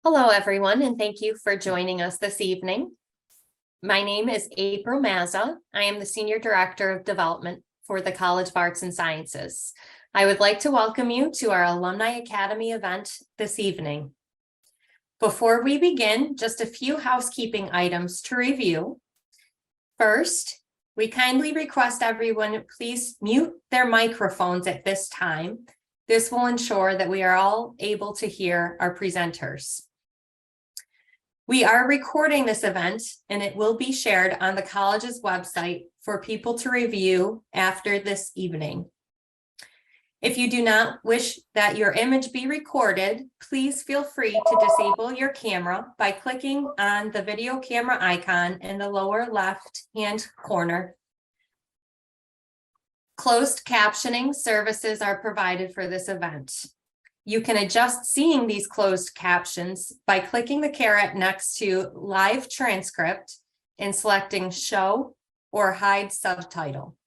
Hello, everyone, and thank you for joining us this evening. My name is April Mazza. I am the Senior Director of Development for the College of Arts and Sciences. I would like to welcome you to our Alumni Academy event this evening. Before we begin, just a few housekeeping items to review. First, we kindly request everyone please mute their microphones at this time. This will ensure that we are all able to hear our presenters. We are recording this event and it will be shared on the college's website for people to review after this evening. If you do not wish that your image be recorded, please feel free to disable your camera by clicking on the video camera icon in the lower left-hand corner. Closed captioning services are provided for this event. You can adjust seeing these closed captions by clicking the caret next to live transcript and selecting show or hide subtitle.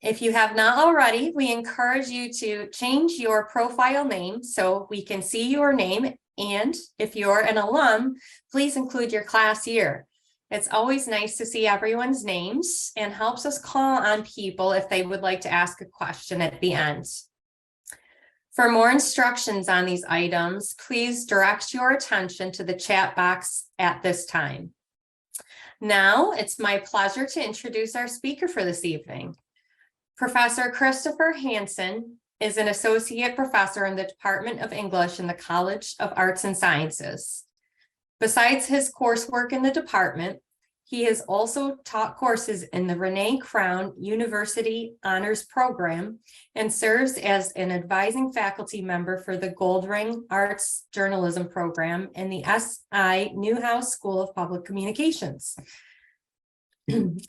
If you have not already, we encourage you to change your profile name so we can see your name. And if you're an alum, please include your class year. It's always nice to see everyone's names and helps us call on people if they would like to ask a question at the end. For more instructions on these items, please direct your attention to the chat box at this time. Now, it's my pleasure to introduce our speaker for this evening. Professor Christopher Hanson is an associate professor in the Department of English in the College of Arts and Sciences. Besides his coursework in the department, he has also taught courses in the Renee Crown University Honors Program and serves as an advising faculty member for the Goldring Arts Journalism Program in the SI Newhouse School of Public Communications.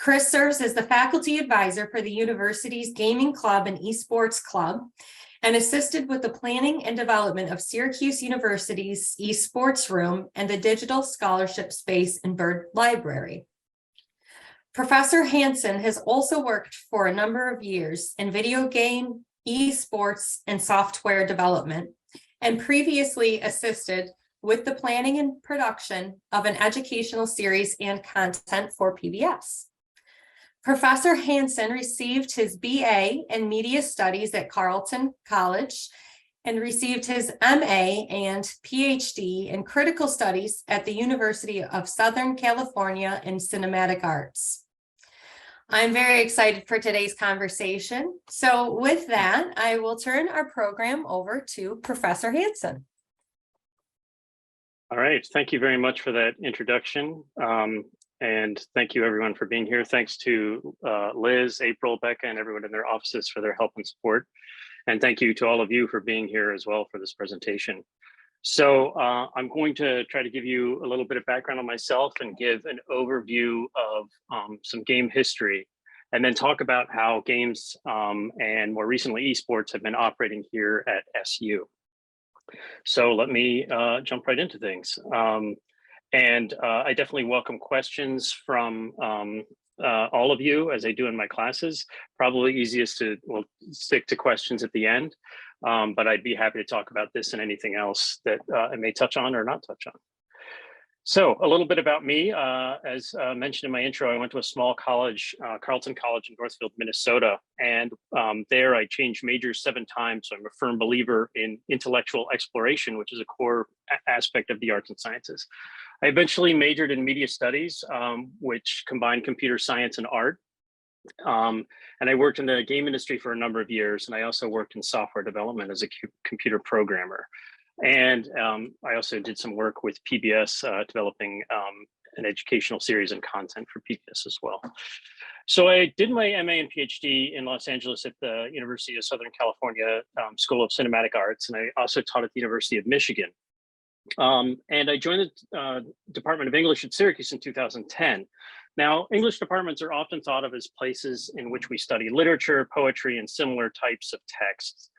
Chris serves as the faculty advisor for the university's Gaming Club and Esports Club and assisted with the planning and development of Syracuse University's esports room and the digital scholarship space in Byrd Library. Professor Hanson has also worked for a number of years in video game, esports, and software development, and previously assisted with the planning and production of an educational series and content for PBS. Professor Hanson received his BA in Media Studies at Carleton College and received his MA and PhD in Critical Studies at the University of Southern California in Cinematic Arts. I'm very excited for today's conversation. So with that, I will turn our program over to Professor Hanson. All right, thank you very much for that introduction. And thank you everyone for being here. Thanks to Liz, April, Becca, and everyone in their offices for their help and support. And thank you to all of you for being here as well for this presentation. So I'm going to try to give you a little bit of background on myself and give an overview of some game history, and then talk about how games and more recently esports have been operating here at SU. So let me jump right into things. I definitely welcome questions from all of you, as I do in my classes. Probably easiest to stick to questions at the end, but I'd be happy to talk about this and anything else that I may touch on or not touch on. So a little bit about me. As mentioned in my intro, I went to a small college, Carleton College in Northfield, Minnesota. And there I changed majors 7 times. So I'm a firm believer in intellectual exploration, which is a core aspect of the arts and sciences. I eventually majored in media studies, which combined computer science and art. And I worked in the game industry for a number of years. And I also worked in software development as a computer programmer. And I also did some work with PBS, developing an educational series and content for PBS as well. So I did my MA and PhD in Los Angeles at the University of Southern California School of Cinematic Arts, and I also taught at the University of Michigan. And I joined the Department of English at Syracuse in 2010. Now, English departments are often thought of as places in which we study literature, poetry, and similar types of texts.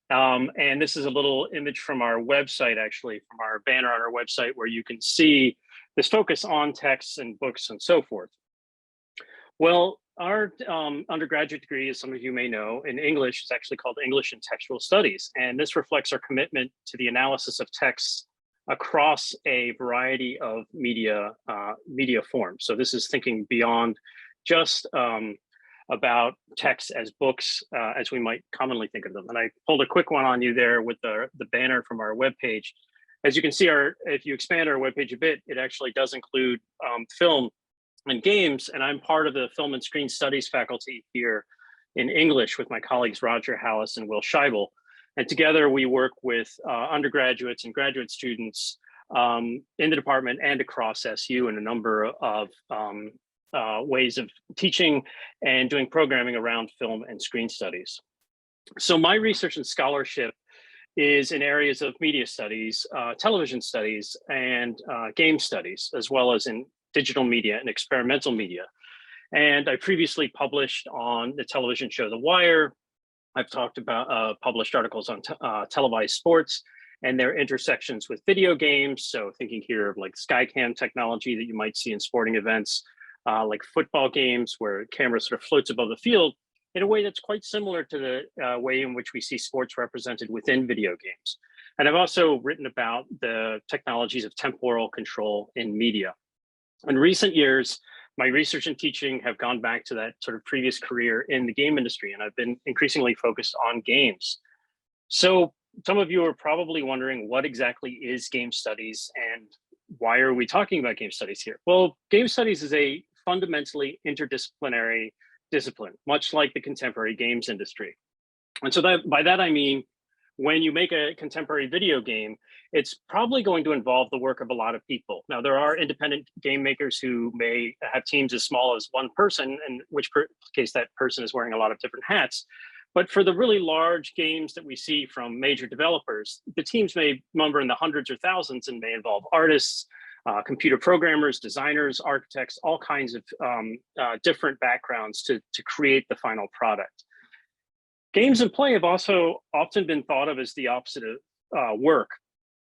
And this is a little image from our website, actually, from our banner on our website, where you can see this focus on texts and books and so forth. Well, our undergraduate degree, as some of you may know, in English is actually called English and Textual Studies. And this reflects our commitment to the analysis of texts across a variety of media forms. So this is thinking beyond just about text as books, as we might commonly think of them. And I pulled a quick one on you there with the banner from our webpage. As you can see, if you expand our webpage a bit, it actually does include film and games. And I'm part of the Film and Screen Studies faculty here in English with my colleagues, Roger Hallis and Will Scheibel. And together we work with undergraduates and graduate students in the department and across SU in a number of ways of teaching and doing programming around film and screen studies. So my research and scholarship is in areas of media studies, television studies, and game studies, as well as in digital media and experimental media. And I previously published on the television show The Wire. I've talked about published articles on televised sports and their intersections with video games. So thinking here of like Skycam technology that you might see in sporting events, like football games where camera sort of floats above the field in a way that's quite similar to the way in which we see sports represented within video games. And I've also written about the technologies of temporal control in media. In recent years, my research and teaching have gone back to that sort of previous career in the game industry, and I've been increasingly focused on games. So some of you are probably wondering what exactly is game studies and why are we talking about game studies here? Well, game studies is a fundamentally interdisciplinary discipline, much like the contemporary games industry. And so by that, I mean, when you make a contemporary video game, it's probably going to involve the work of a lot of people. Now, there are independent game makers who may have teams as small as one person, in which case that person is wearing a lot of different hats. But for the really large games that we see from major developers, the teams may number in the hundreds or thousands and may involve artists, computer programmers, designers, architects, all kinds of different backgrounds to create the final product. Games and play have also often been thought of as the opposite of work,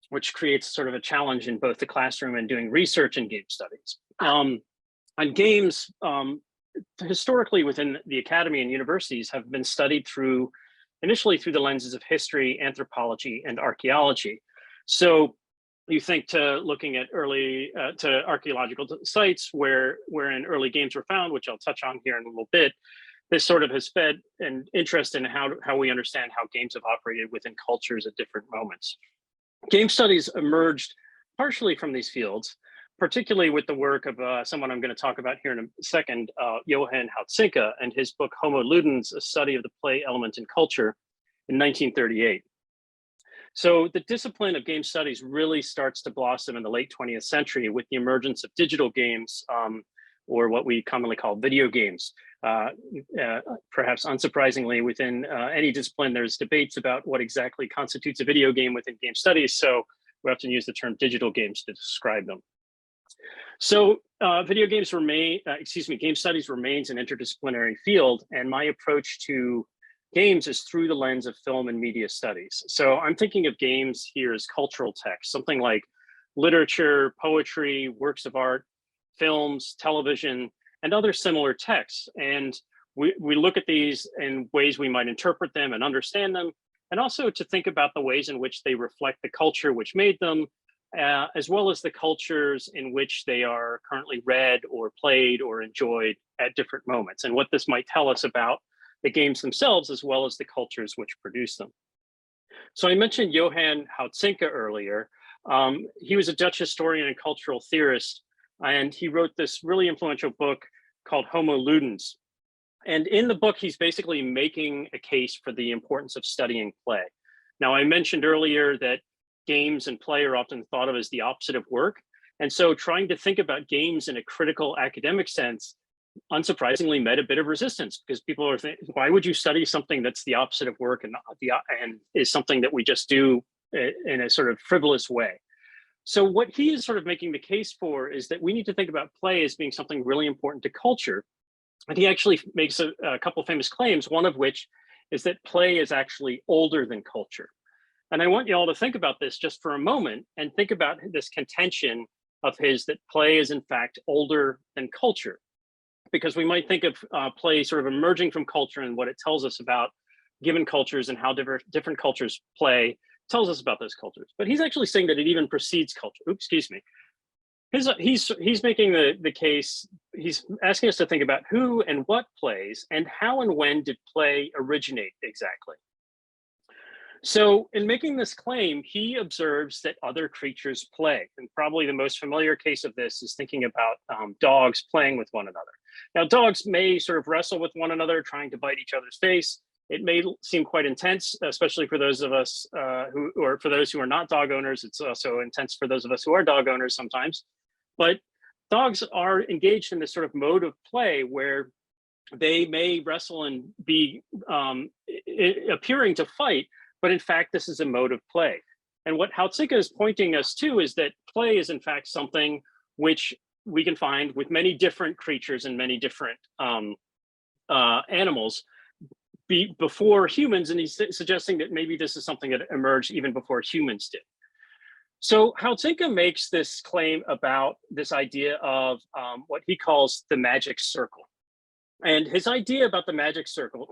which creates sort of a challenge in both the classroom and doing research in game studies. And games, historically within the academy and universities, have been studied initially through the lenses of history, anthropology, and archaeology. So you think to looking at to archaeological sites wherein early games were found, which I'll touch on here in a little bit. This sort of has fed an interest in how we understand how games have operated within cultures at different moments. Game studies emerged partially from these fields, particularly with the work of someone I'm going to talk about here in a second, Johann Hautzinka, and his book Homo Ludens, A Study of the Play Element in Culture in 1938. So the discipline of game studies really starts to blossom in the late 20th century with the emergence of digital games, or what we commonly call video games. Perhaps unsurprisingly, within any discipline, there's debates about what exactly constitutes a video game within game studies. So we often use the term digital games to describe them. So game studies remains an interdisciplinary field, and my approach to games is through the lens of film and media studies. So I'm thinking of games here as cultural text, something like literature, poetry, works of art, films, television, and other similar texts. And we look at these in ways we might interpret them and understand them, and also to think about the ways in which they reflect the culture which made them, as well as the cultures in which they are currently read or played or enjoyed at different moments, and what this might tell us about the games themselves, as well as the cultures which produce them. So I mentioned Johann Hautzinka earlier. He was a Dutch historian and cultural theorist, and he wrote this really influential book called Homo Ludens. And in the book, he's basically making a case for the importance of studying play. Now, I mentioned earlier that games and play are often thought of as the opposite of work. And so trying to think about games in a critical academic sense, unsurprisingly, met a bit of resistance, because people are thinking, why would you study something that's the opposite of work and is something that we just do in a sort of frivolous way? So what he is sort of making the case for is that we need to think about play as being something really important to culture. And he actually makes a couple of famous claims, one of which is that play is actually older than culture. And I want you all to think about this just for a moment and think about this contention of his that play is in fact older than culture. Because we might think of play sort of emerging from culture and what it tells us about given cultures and how different cultures play tells us about those cultures. But he's actually saying that it even precedes culture. Oops, excuse me. He's making the case, he's asking us to think about who and what plays and how and when did play originate exactly. So in making this claim, he observes that other creatures play. And probably the most familiar case of this is thinking about dogs playing with one another. Now, dogs may sort of wrestle with one another, trying to bite each other's face. It may seem quite intense, especially for those of us or for those who are not dog owners. It's also intense for those of us who are dog owners sometimes. But dogs are engaged in this sort of mode of play where they may wrestle and be appearing to fight, but in fact, this is a mode of play. And what Hautzinka is pointing us to is that play is in fact something which we can find with many different creatures and many different animals before humans. And he's suggesting that maybe this is something that emerged even before humans did. So Hautzinka makes this claim about this idea of what he calls the magic circle. And his idea about the magic circle,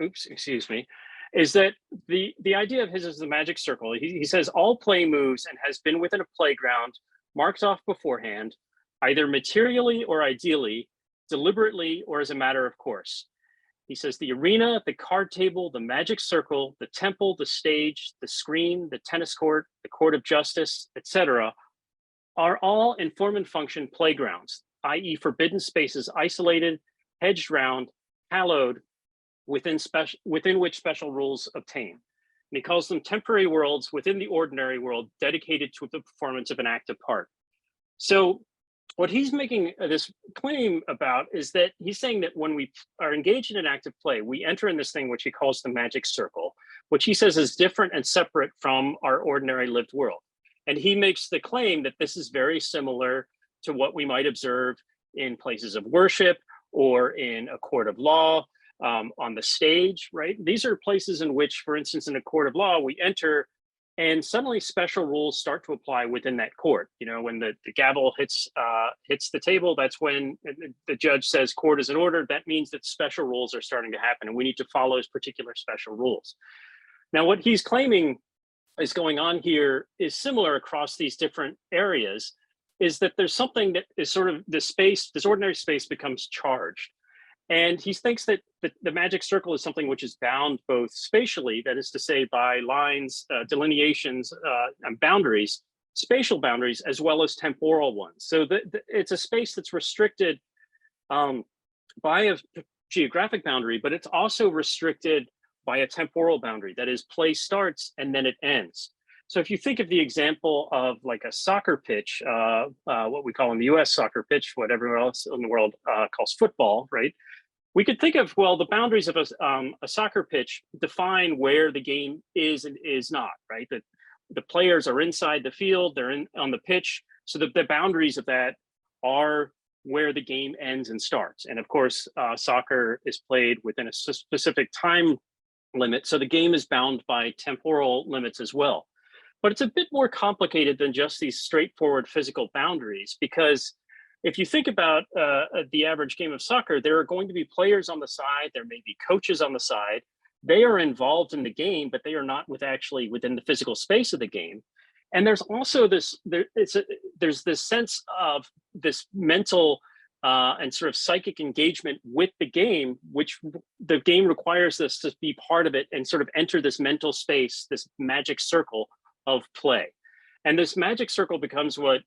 is that the idea of his is the magic circle. He says all play moves and has been within a playground marked off beforehand, either materially or ideally, deliberately or as a matter of course. He says the arena, the card table, the magic circle, the temple, the stage, the screen, the tennis court, the court of justice, etc., are all in form and function playgrounds, i.e. forbidden spaces isolated, hedged round, hallowed, within which special rules obtain. And he calls them temporary worlds within the ordinary world dedicated to the performance of an active part. So what he's making this claim about is that he's saying that when we are engaged in an active play, we enter in this thing which he calls the magic circle, which he says is different and separate from our ordinary lived world. And he makes the claim that this is very similar to what we might observe in places of worship or in a court of law, on the stage, right? These are places in which, for instance, in a court of law, we enter and suddenly special rules start to apply within that court. You know, when the gavel hits the table, that's when the judge says court is in order. That means that special rules are starting to happen and we need to follow those particular special rules. Now, what he's claiming is going on here is similar across these different areas, is that there's something that is sort of this ordinary space becomes charged. And he thinks that the magic circle is something which is bound both spatially, that is to say by lines, delineations, and boundaries, spatial boundaries, as well as temporal ones. So it's a space that's restricted by a geographic boundary, but it's also restricted by a temporal boundary. That is, play starts and then it ends. So if you think of the example of like a soccer pitch, what we call in the US soccer pitch, what everyone else in the world calls football, right? We could think of, well, the boundaries of a soccer pitch define where the game is and is not, right? The players are inside the field, they're on the pitch. So the boundaries of that are where the game ends and starts. And of course, soccer is played within a specific time limit. So the game is bound by temporal limits as well. But it's a bit more complicated than just these straightforward physical boundaries, because if you think about the average game of soccer, there are going to be players on the side, there may be coaches on the side. They are involved in the game, but they are not actually within the physical space of the game. And there's also there's this sense of this mental and sort of psychic engagement with the game, which the game requires us to be part of it and sort of enter this mental space, this magic circle of play. And this magic circle becomes what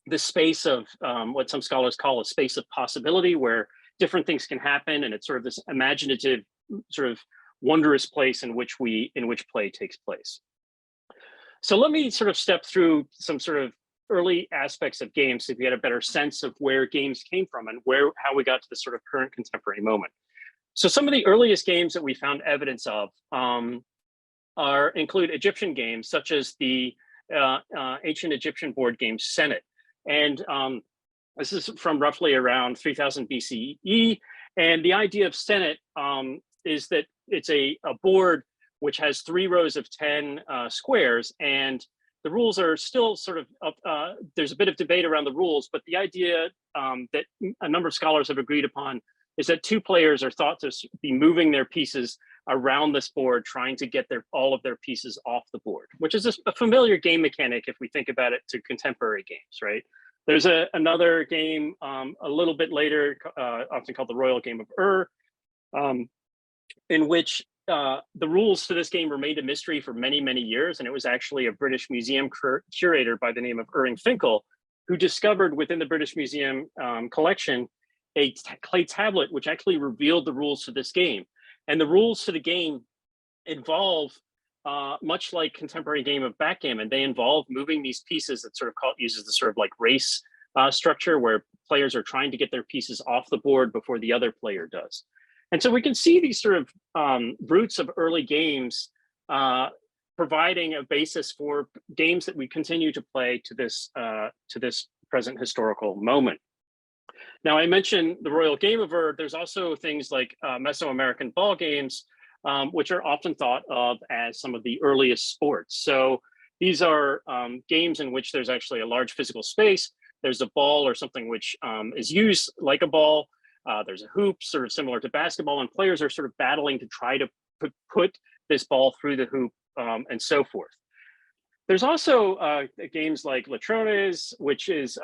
the space of what some scholars call a space of possibility, where different things can happen, and it's sort of this imaginative, sort of wondrous place in which play takes place. So let me sort of step through some sort of early aspects of games so we get a better sense of where games came from and how we got to this sort of current contemporary moment. So some of the earliest games that we found evidence of include Egyptian games, such as the ancient Egyptian board game Senet. And this is from roughly around 3000 BCE. And the idea of Senet is that it's a board which has 3 rows of 10 squares, and the rules are still sort of there's a bit of debate around the rules, but the idea that a number of scholars have agreed upon is that 2 players are thought to be moving their pieces around this board trying to get all of their pieces off the board, which is a familiar game mechanic if we think about it to contemporary games, right? There's another game a little bit later, often called the Royal Game of in which the rules to this game remained a mystery for many, many years. And it was actually a British museum curator by the name of Irving Finkel who discovered within the British Museum collection a clay tablet which actually revealed the rules to this game. And the rules to the game involve, much like contemporary game of backgammon, they involve moving these pieces that sort of uses the sort of like race structure where players are trying to get their pieces off the board before the other player does. And so we can see these sort of roots of early games providing a basis for games that we continue to play to this present historical moment. Now, I mentioned the Royal Game of there's also things like Mesoamerican ball games, which are often thought of as some of the earliest sports. So these are games in which there's actually a large physical space. There's a ball or something which is used like a ball. There's a hoop, sort of similar to basketball, and players are sort of battling to try to put this ball through the hoop and so forth. There's also games like Latrones, which is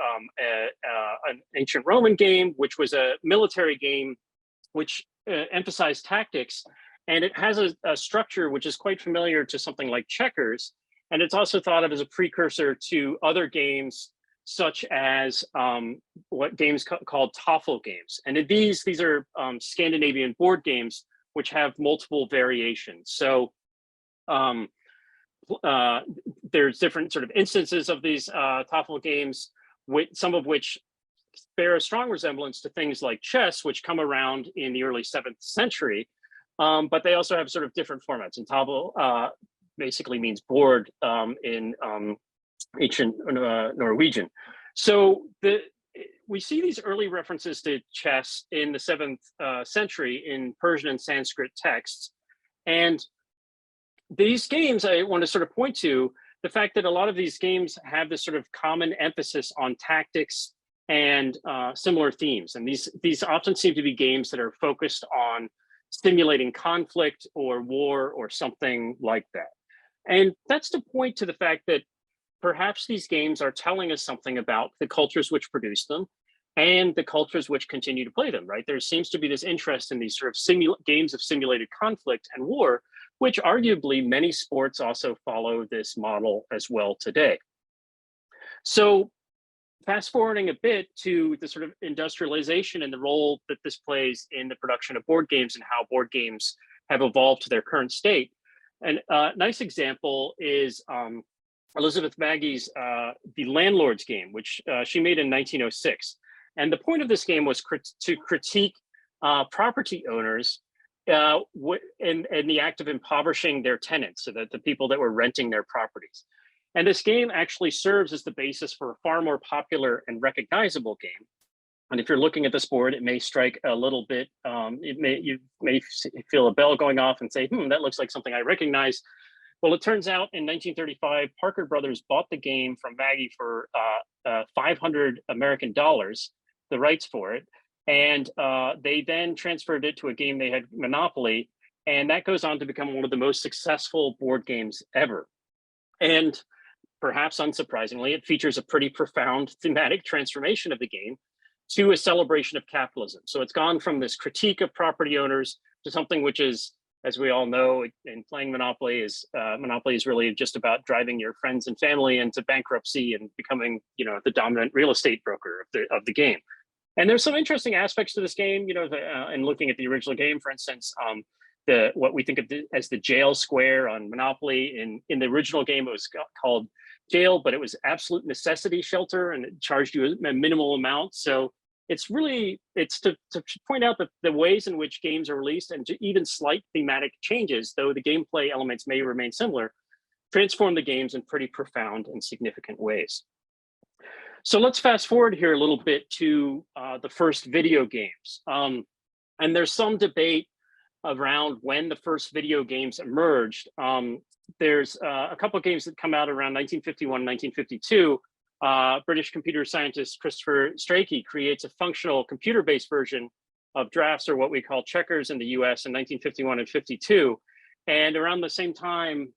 an ancient Roman game, which was a military game, which emphasized tactics. And it has a structure which is quite familiar to something like checkers. And it's also thought of as a precursor to other games, such as what games called Toffel games. And these are Scandinavian board games, which have multiple variations. So there's different sort of instances of these Toffel games, some of which bear a strong resemblance to things like chess, which come around in the early 7th century. But they also have sort of different formats. And Tafel basically means board in ancient Norwegian. So we see these early references to chess in the 7th century in Persian and Sanskrit texts. And these games, I want to sort of point to the fact that a lot of these games have this sort of common emphasis on tactics and similar themes. And these often seem to be games that are focused on stimulating conflict or war or something like that. And that's to point to the fact that perhaps these games are telling us something about the cultures which produce them and the cultures which continue to play them, right? There seems to be this interest in these sort of games of simulated conflict and war, which arguably many sports also follow this model as well today. So fast forwarding a bit to the sort of industrialization and the role that this plays in the production of board games and how board games have evolved to their current state. And a nice example is Elizabeth Maggie's The Landlord's Game, which she made in 1906. And the point of this game was to critique property owners in the act of impoverishing their tenants, so that the people that were renting their properties. And this game actually serves as the basis for a far more popular and recognizable game. And if you're looking at this board, it may strike a little bit, you may feel a bell going off and say, that looks like something I recognize. Well, it turns out in 1935, Parker Brothers bought the game from Maggie for $500 American, the rights for it. And they then transferred it to a game they had, Monopoly, and that goes on to become one of the most successful board games ever. And perhaps unsurprisingly, it features a pretty profound thematic transformation of the game to a celebration of capitalism. So it's gone from this critique of property owners to something which is, as we all know, in playing Monopoly is really just about driving your friends and family into bankruptcy and becoming, the dominant real estate broker of the game. And there's some interesting aspects to this game, and looking at the original game, for instance, what we think of as the jail square on Monopoly. In the original game, it was called jail, but it was absolute necessity shelter, and it charged you a minimal amount. So it's to point out that the ways in which games are released and to even slight thematic changes, though the gameplay elements may remain similar, transform the games in pretty profound and significant ways. So let's fast forward here a little bit to the first video games. And there's some debate around when the first video games emerged. There's a couple of games that come out around 1951, 1952. British computer scientist Christopher Strachey creates a functional computer-based version of drafts, or what we call checkers, in the US in 1951 and 52. And around the same time,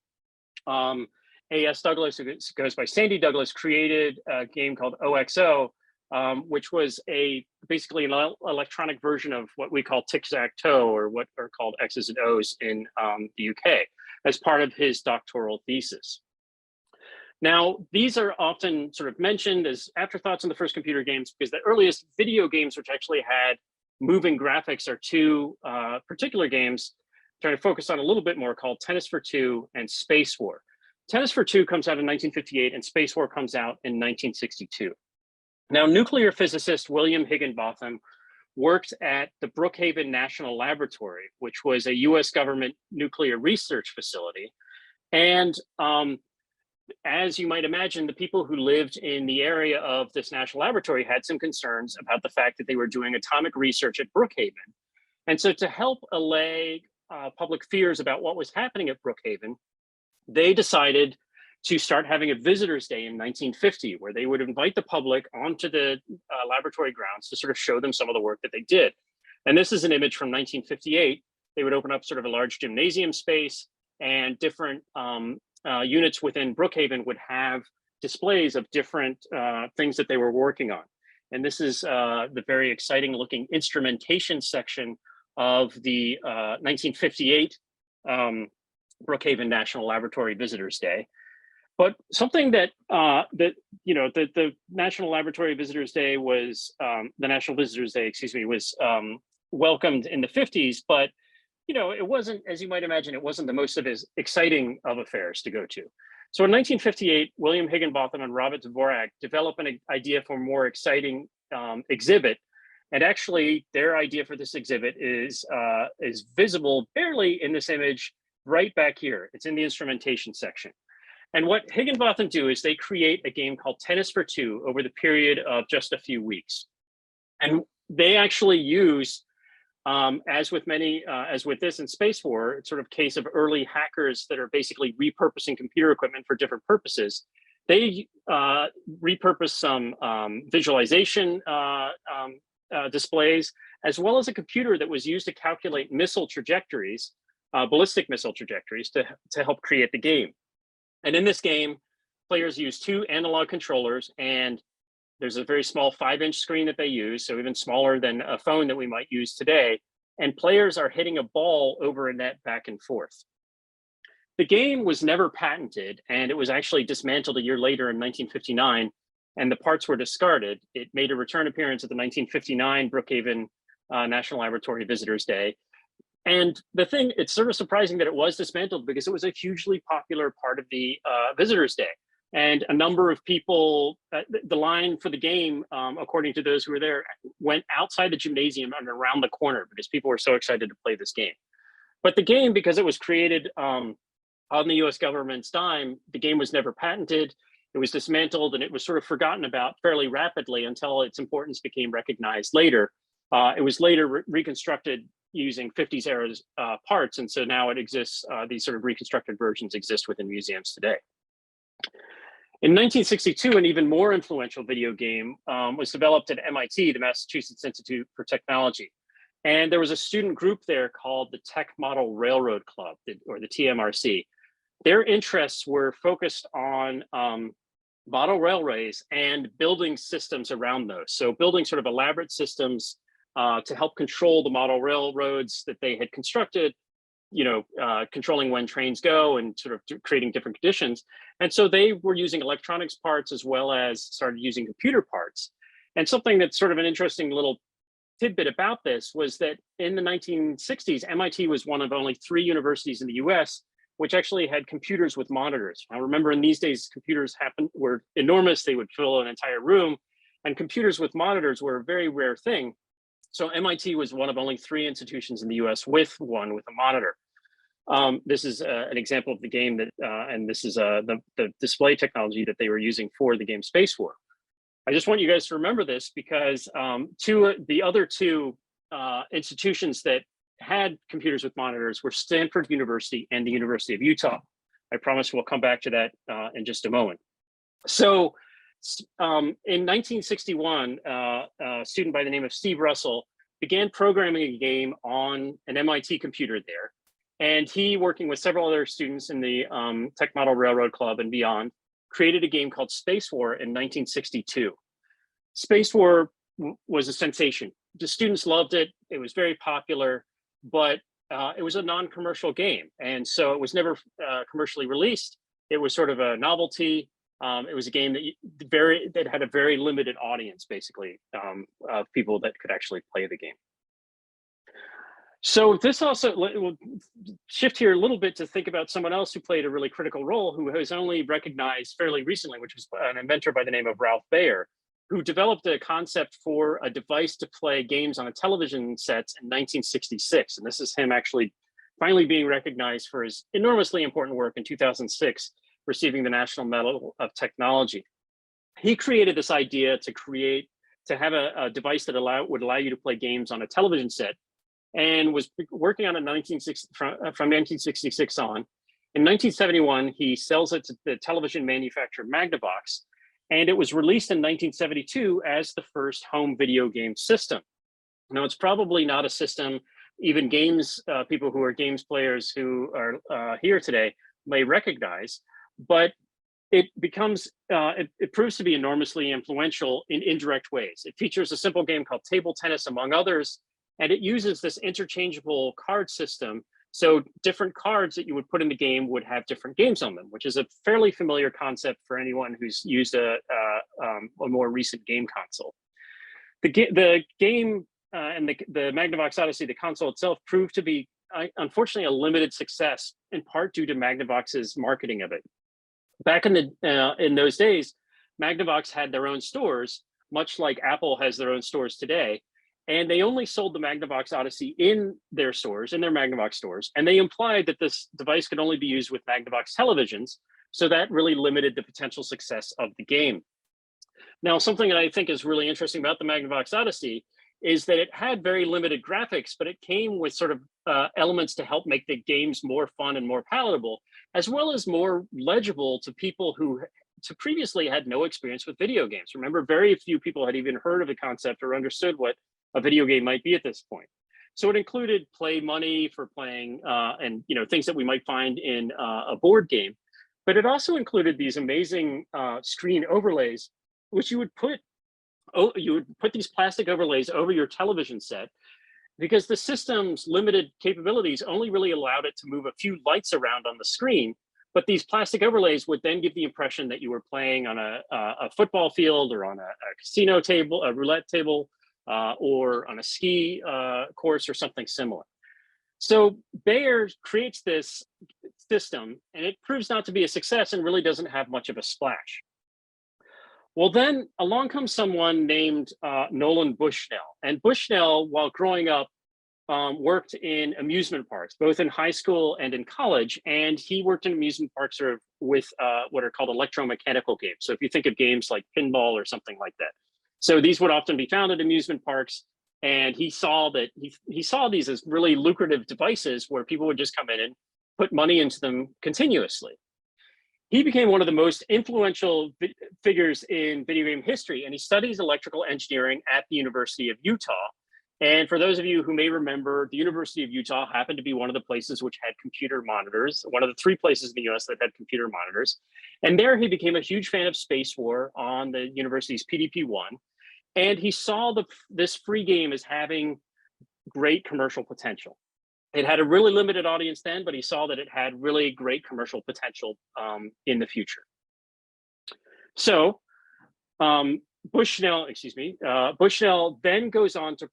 A.S. Douglas, who goes by Sandy Douglas, created a game called OXO, which was basically an electronic version of what we call tic-tac-toe, or what are called X's and O's in the UK, as part of his doctoral thesis. Now, these are often sort of mentioned as afterthoughts in the first computer games, because the earliest video games which actually had moving graphics are two particular games trying to focus on a little bit more, called Tennis for Two and Space War. Tennis for Two comes out in 1958 and Space War comes out in 1962. Now, nuclear physicist William Higginbotham worked at the Brookhaven National Laboratory, which was a US government nuclear research facility. And as you might imagine, the people who lived in the area of this national laboratory had some concerns about the fact that they were doing atomic research at Brookhaven. And so to help allay public fears about what was happening at Brookhaven, they decided to start having a visitors day in 1950, where they would invite the public onto the laboratory grounds to sort of show them some of the work that they did. And this is an image from 1958. They would open up sort of a large gymnasium space, and different units within Brookhaven would have displays of different things that they were working on. And this is the very exciting looking instrumentation section of the 1958 Brookhaven National Laboratory Visitors Day. But something that the National Laboratory Visitors Day was the National Visitors Day, excuse me, was welcomed in the 50s, but it wasn't, as you might imagine, it wasn't the most of as exciting of affairs to go to. So in 1958, William Higginbotham and Robert Dvorak develop an idea for a more exciting exhibit. And actually, their idea for this exhibit is visible barely in this image right back here. It's in the instrumentation section. And what Higginbotham do is they create a game called Tennis for Two over the period of just a few weeks. And they actually use, as with this in Space War, it's sort of case of early hackers that are basically repurposing computer equipment for different purposes. They repurpose some visualization displays, as well as a computer that was used to calculate missile trajectories, ballistic missile trajectories, to help create the game. And in this game, players use two analog controllers, and there's a very small 5-inch screen that they use, so even smaller than a phone that we might use today. And players are hitting a ball over a net back and forth. The game was never patented, and it was actually dismantled a year later in 1959, and the parts were discarded. It made a return appearance at the 1959 Brookhaven National Laboratory Visitors Day. And the thing, it's sort of surprising that it was dismantled, because it was a hugely popular part of the Visitors Day. And a number of people, the line for the game, according to those who were there, went outside the gymnasium and around the corner, because people were so excited to play this game. But the game, because it was created on the US government's dime, the game was never patented. It was dismantled, and it was sort of forgotten about fairly rapidly until its importance became recognized later. It was later reconstructed using 50s era parts. And so now it exists, these sort of reconstructed versions exist within museums today. In 1962, an even more influential video game was developed at MIT, the Massachusetts Institute for Technology. And there was a student group there called the Tech Model Railroad Club, or the TMRC. Their interests were focused on model railways and building systems around those. So building sort of elaborate systems to help control the model railroads that they had constructed, controlling when trains go and sort of creating different conditions. And so they were using electronics parts as well as started using computer parts. And something that's sort of an interesting little tidbit about this was that in the 1960s, MIT was one of only 3 universities in the US which actually had computers with monitors. Now remember, in these days, computers were enormous. They would fill an entire room, and computers with monitors were a very rare thing. So MIT was one of only 3 institutions in the US with one with a monitor. This is an example of the game that, and this is the display technology that they were using for the game Space War. I just want you guys to remember this, because the other two institutions that had computers with monitors were Stanford University and the University of Utah. I promise we'll come back to that in just a moment. So in 1961, a student by the name of Steve Russell began programming a game on an MIT computer there. And he, working with several other students in the Tech Model Railroad Club and beyond, created a game called Space War in 1962. Space War was a sensation. The students loved it. It was very popular, but it was a non-commercial game. And so it was never commercially released. It was sort of a novelty. It was a game that had a very limited audience, basically, of people that could actually play the game. So this also will shift here a little bit to think about someone else who played a really critical role, who was only recognized fairly recently, which was an inventor by the name of Ralph Baer, who developed a concept for a device to play games on a television set in 1966. And this is him actually finally being recognized for his enormously important work in 2006, receiving the National Medal of Technology. He created this idea to have a device that would allow you to play games on a television set, and was working on it from 1966 on. In 1971, he sells it to the television manufacturer Magnavox, and it was released in 1972 as the first home video game system. Now, it's probably not a system even people who are games players who are here today may recognize, but it proves to be enormously influential in indirect ways. It features a simple game called table tennis, among others, and it uses this interchangeable card system. So different cards that you would put in the game would have different games on them, which is a fairly familiar concept for anyone who's used a more recent game console. The game and the Magnavox Odyssey, the console itself, proved to be, unfortunately, a limited success, in part due to Magnavox's marketing of it. Back in those days, Magnavox had their own stores, much like Apple has their own stores today. And they only sold the Magnavox Odyssey in their Magnavox stores. And they implied that this device could only be used with Magnavox televisions. So that really limited the potential success of the game. Now, something that I think is really interesting about the Magnavox Odyssey is that it had very limited graphics, but it came with sort of elements to help make the games more fun and more palatable, as well as more legible to people who previously had no experience with video games. Remember, very few people had even heard of the concept or understood what a video game might be at this point. So it included play money for playing and things that we might find in a board game, but it also included these amazing screen overlays, which you would put these plastic overlays over your television set, because the system's limited capabilities only really allowed it to move a few lights around on the screen. But these plastic overlays would then give the impression that you were playing on a football field or on a casino table, a roulette table, or on a ski course or something similar. So Bayer creates this system, and it proves not to be a success and really doesn't have much of a splash. Well, then along comes someone named Nolan Bushnell. And Bushnell, while growing up, worked in amusement parks, both in high school and in college. And he worked in amusement parks sort of with what are called electromechanical games. So if you think of games like pinball or something like that. So these would often be found at amusement parks. And he saw that he saw these as really lucrative devices where people would just come in and put money into them continuously. He became one of the most influential figures in video game history, and he studies electrical engineering at the University of Utah. And for those of you who may remember, the University of Utah happened to be one of the places which had computer monitors, one of the 3 places in the US that had computer monitors. And there he became a huge fan of Space War on the university's PDP-1. And he saw this free game as having great commercial potential. It had a really limited audience then, but he saw that it had really great commercial potential in the future. So Bushnell then goes on to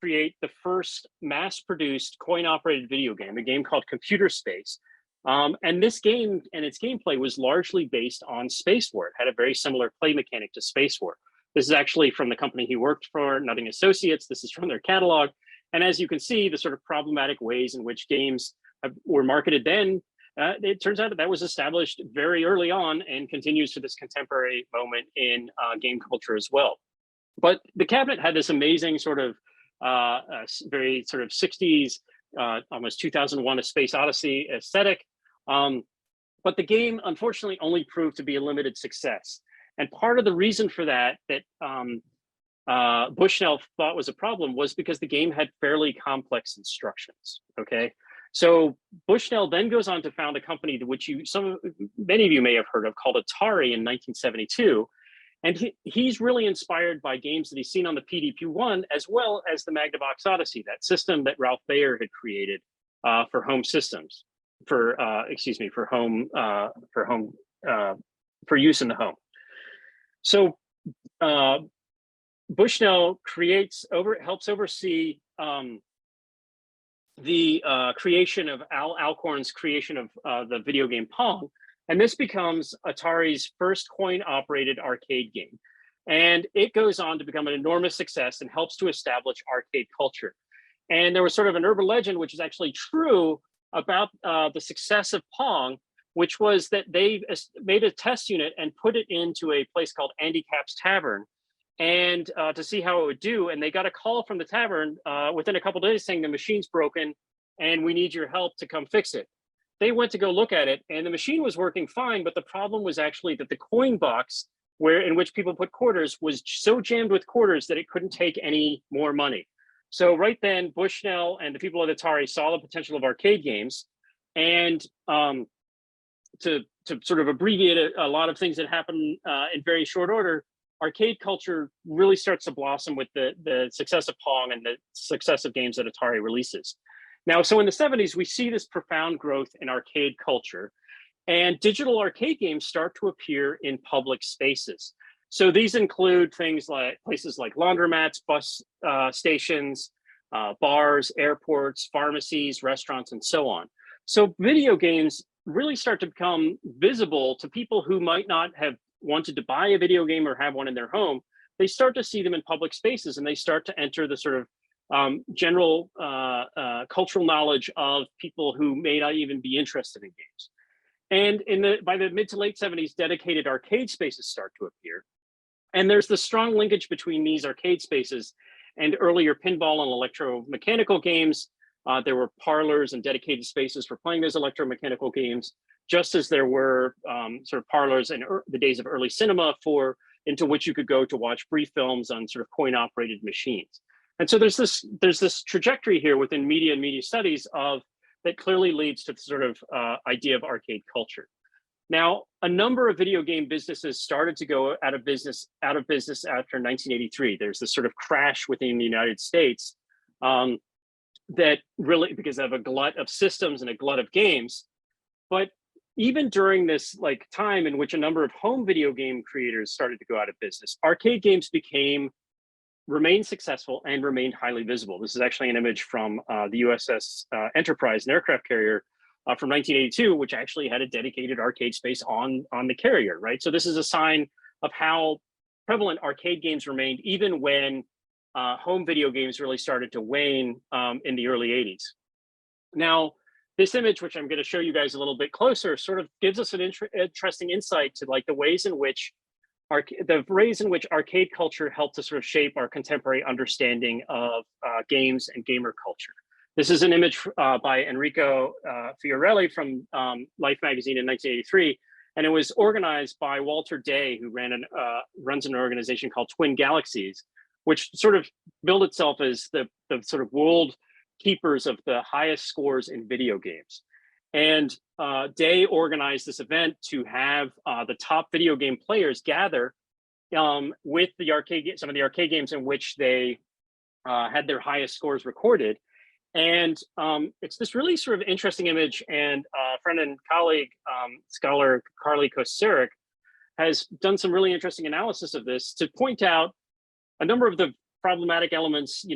create the first mass-produced coin-operated video game, a game called Computer Space. And this game and its gameplay was largely based on Space War. It had a very similar play mechanic to Space War. This is actually from the company he worked for, Nutting Associates. This is from their catalog. And as you can see, the sort of problematic ways in which games were marketed then, it turns out that was established very early on and continues to this contemporary moment in game culture as well. But the cabinet had this amazing sort of very sort of 60s, almost 2001 A Space Odyssey aesthetic. But the game, unfortunately, only proved to be a limited success. And part of the reason for that Bushnell thought was a problem was because the game had fairly complex instructions. Okay, so Bushnell then goes on to found a company to which many of you may have heard of, called Atari in 1972. And he's really inspired by games that he's seen on the PDP-1, as well as the Magnavox Odyssey, that system that Ralph Baer had created for home systems, for use in the home. So Bushnell helps oversee the creation of Al Alcorn's creation of the video game Pong. And this becomes Atari's first coin-operated arcade game. And it goes on to become an enormous success and helps to establish arcade culture. And there was sort of an urban legend, which is actually true, about the success of Pong, which was that they made a test unit and put it into a place called Andy Capp's Tavern, and to see how it would do. And they got a call from the tavern within a couple of days saying the machine's broken and we need your help to come fix it. They went to go look at it and the machine was working fine, but the problem was actually that the coin box in which people put quarters was so jammed with quarters that it couldn't take any more money. So right then, Bushnell and the people at Atari saw the potential of arcade games, and to sort of abbreviate a lot of things that happen in very short order, arcade culture really starts to blossom with the success of Pong and the success of games that Atari releases. Now, so in the 70s, we see this profound growth in arcade culture, and digital arcade games start to appear in public spaces. So these include things like places like laundromats, bus stations, bars, airports, pharmacies, restaurants, and so on. So video games really start to become visible to people who might not have wanted to buy a video game or have one in their home. They start to see them in public spaces, and they start to enter the sort of general cultural knowledge of people who may not even be interested in games. And by the mid to late 70s, dedicated arcade spaces start to appear. And there's the strong linkage between these arcade spaces and earlier pinball and electromechanical games. There were parlors and dedicated spaces for playing those electromechanical games, just as there were sort of parlors in the days of early cinema into which you could go to watch brief films on sort of coin-operated machines. And so there's this trajectory here within media and media studies that clearly leads to the sort of idea of arcade culture. Now, a number of video game businesses started to go out of business after 1983. There's this sort of crash within the United States that really, because of a glut of systems and a glut of games. But even during this time in which a number of home video game creators started to go out of business, arcade games remained successful and remained highly visible. This is actually an image from the USS Enterprise, an aircraft carrier from 1982, which actually had a dedicated arcade space on the carrier, right? So this is a sign of how prevalent arcade games remained even when home video games really started to wane in the early 80s. Now, this image, which I'm going to show you guys a little bit closer, sort of gives us an interesting insight to the ways in which arcade culture helped to sort of shape our contemporary understanding of games and gamer culture. This is an image by Enrico Fiorelli from Life magazine in 1983, and it was organized by Walter Day, who runs an organization called Twin Galaxies, which sort of billed itself as the sort of world keepers of the highest scores in video games. And Day organized this event to have the top video game players gather with some of the arcade games in which they had their highest scores recorded. And it's this really sort of interesting image. And friend and colleague, scholar Carly Kosarek, has done some really interesting analysis of this to point out a number of the problematic elements,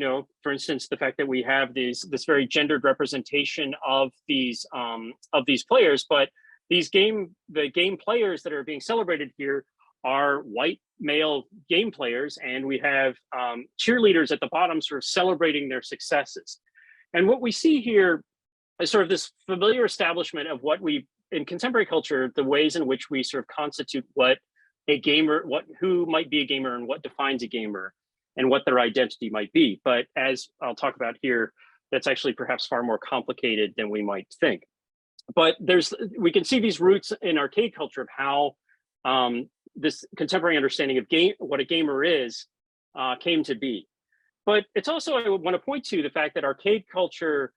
for instance, the fact that we have this very gendered representation of these players, but the game players that are being celebrated here are white male game players, and we have cheerleaders at the bottom sort of celebrating their successes. And what we see here is sort of this familiar establishment of in contemporary culture, the ways in which we sort of constitute what a gamer, who might be a gamer and what defines a gamer, and what their identity might be. But as I'll talk about here, that's actually perhaps far more complicated than we might think. But we can see these roots in arcade culture of how this contemporary understanding of what a gamer is came to be. But it's also, I want to point to the fact that arcade culture,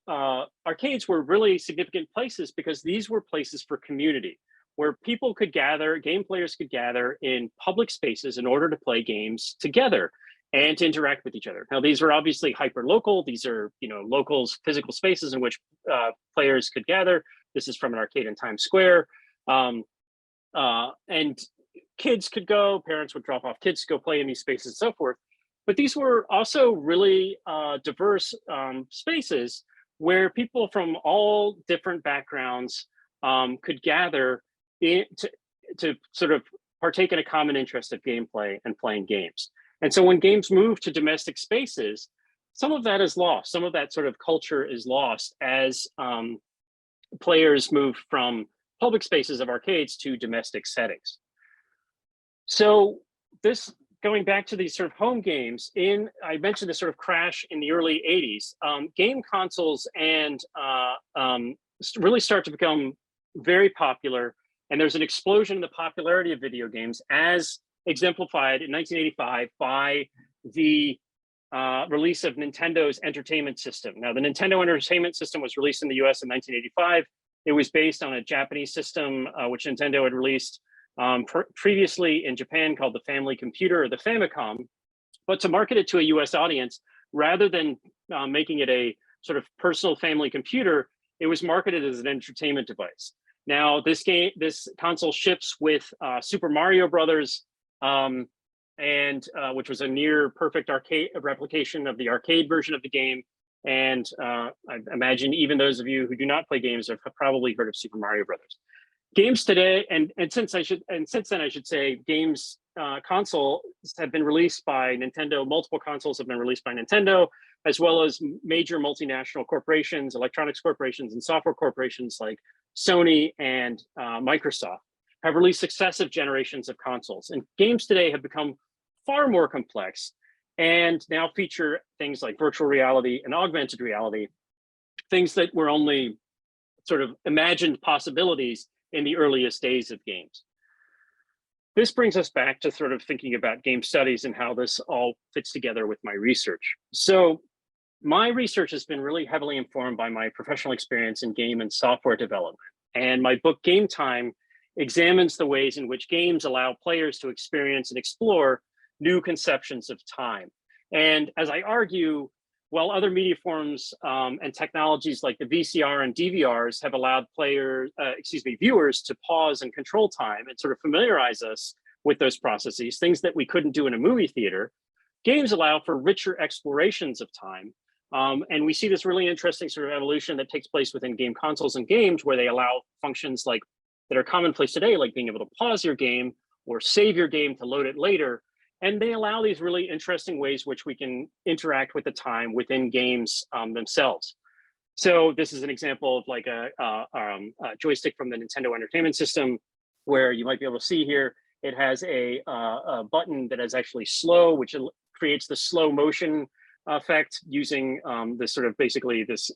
arcades were really significant places because these were places for community, where people could gather, game players could gather in public spaces in order to play games together and to interact with each other. Now, these were obviously hyper-local. These are, locals, physical spaces in which players could gather. This is from an arcade in Times Square. And kids could go, parents would drop off kids to go play in these spaces and so forth. But these were also really diverse spaces where people from all different backgrounds could gather to sort of partake in a common interest of gameplay and playing games. And so when games move to domestic spaces, some of that is lost. Some of that sort of culture is lost as players move from public spaces of arcades to domestic settings. So this, going back to these sort of home games, I mentioned this sort of crash in the early 80s, game consoles and really start to become very popular. And there's an explosion in the popularity of video games as exemplified in 1985 by the release of Nintendo's entertainment system. Now, the Nintendo Entertainment System was released in the US in 1985. It was based on a Japanese system, which Nintendo had released previously in Japan, called the Family Computer, or the Famicom. But to market it to a US audience, rather than making it a sort of personal family computer, it was marketed as an entertainment device. Now, this console ships with Super Mario Brothers, which was a near perfect arcade replication of the arcade version of the game. And I imagine even those of you who do not play games have probably heard of Super Mario Brothers. Games today, and since then I should say, games consoles have been released by Nintendo. Multiple consoles have been released by Nintendo, as well as major multinational corporations, electronics corporations, and software corporations like Sony and Microsoft have released successive generations of consoles. And games today have become far more complex and now feature things like virtual reality and augmented reality, things that were only sort of imagined possibilities in the earliest days of games. This brings us back to sort of thinking about game studies and how this all fits together with my research. So my research has been really heavily informed by my professional experience in game and software development. And my book, Game Time, examines the ways in which games allow players to experience and explore new conceptions of time. And as I argue, while other media forms and technologies like the VCR and DVRs have allowed viewers to pause and control time and sort of familiarize us with those processes, things that we couldn't do in a movie theater, games allow for richer explorations of time. And we see this really interesting sort of evolution that takes place within game consoles and games, where they allow functions like that are commonplace today, like being able to pause your game or save your game to load it later. And they allow these really interesting ways which we can interact with the time within games themselves. So this is an example of like a joystick from the Nintendo Entertainment System, where you might be able to see here, it has a button that is actually slow, which creates the slow motion effect using this sort of basically this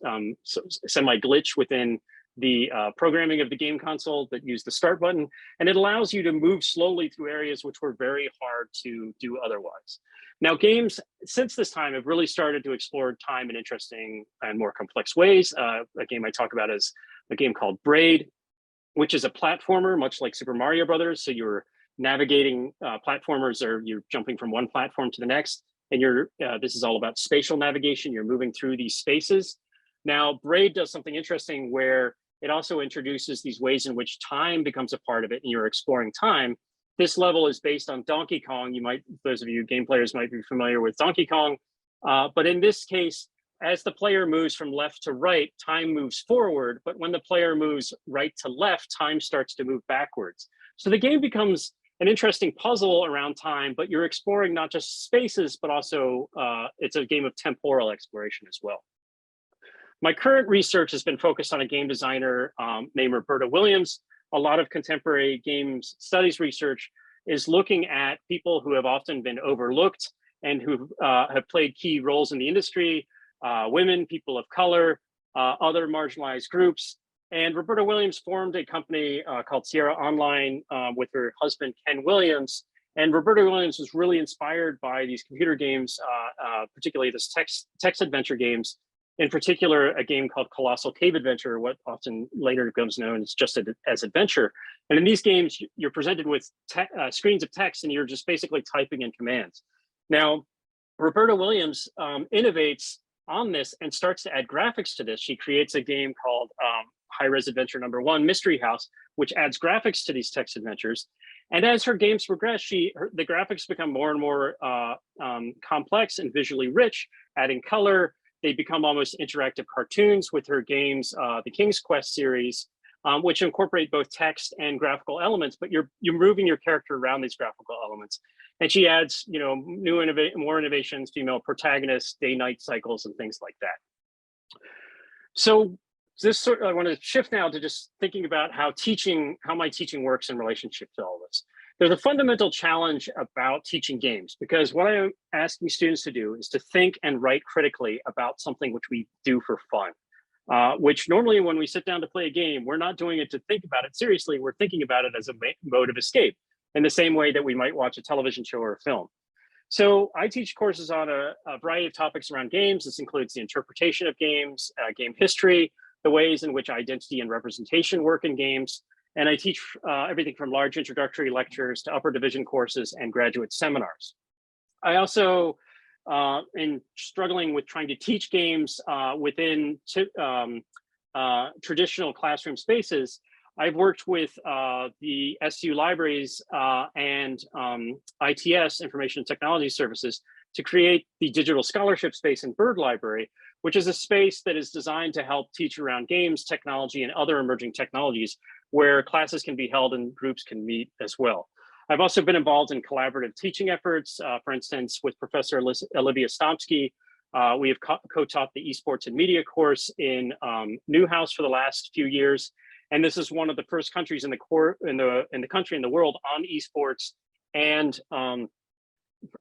semi-glitch within the programming of the game console that use the start button. And it allows you to move slowly through areas which were very hard to do otherwise. Now, games since this time have really started to explore time in interesting and more complex ways. A game I talk about is a game called Braid, which is a platformer, much like Super Mario Brothers. So you're navigating platformers, or you're jumping from one platform to the next. And this is all about spatial navigation. You're moving through these spaces. Now, Braid does something interesting where it also introduces these ways in which time becomes a part of it, and you're exploring time. This level is based on Donkey Kong. Those of you game players might be familiar with Donkey Kong. But in this case, as the player moves from left to right, time moves forward. But when the player moves right to left, time starts to move backwards. So the game becomes an interesting puzzle around time, but you're exploring not just spaces, but also it's a game of temporal exploration as well. My current research has been focused on a game designer named Roberta Williams. A lot of contemporary games studies research is looking at people who have often been overlooked and who have played key roles in the industry, women, people of color, other marginalized groups. And Roberta Williams formed a company called Sierra Online with her husband, Ken Williams. And Roberta Williams was really inspired by these computer games, particularly this text adventure games, in particular, a game called Colossal Cave Adventure, what often later becomes known as just as Adventure. And in these games, you're presented with screens of text and you're just basically typing in commands. Now, Roberta Williams innovates on this and starts to add graphics to this. She creates a game called High-Res Adventure #1, Mystery House, which adds graphics to these text adventures. And as her games progress, the graphics become more and more complex and visually rich, adding color. They become almost interactive cartoons with her games, the King's Quest series, which incorporate both text and graphical elements, but you're moving your character around these graphical elements. And she adds, more innovations, female protagonists, day-night cycles, and things like that. So I want to shift now to just thinking about how my teaching works in relationship to all this. There's a fundamental challenge about teaching games, because what I'm asking students to do is to think and write critically about something which we do for fun, which normally when we sit down to play a game, we're not doing it to think about it seriously. We're thinking about it as a mode of escape in the same way that we might watch a television show or a film. So I teach courses on a variety of topics around games. This includes the interpretation of games, game history, the ways in which identity and representation work in games. And I teach everything from large introductory lectures to upper division courses and graduate seminars. I also, in struggling with trying to teach games within traditional classroom spaces, I've worked with the SU libraries and ITS, Information and Technology Services, to create the digital scholarship space in Bird Library, which is a space that is designed to help teach around games, technology, and other emerging technologies, where classes can be held and groups can meet as well. I've also been involved in collaborative teaching efforts. For instance, with Professor Olivia Stomsky, we have co-taught the esports and media course in Newhouse for the last few years. And this is one of the first countries in the country in the world on esports, and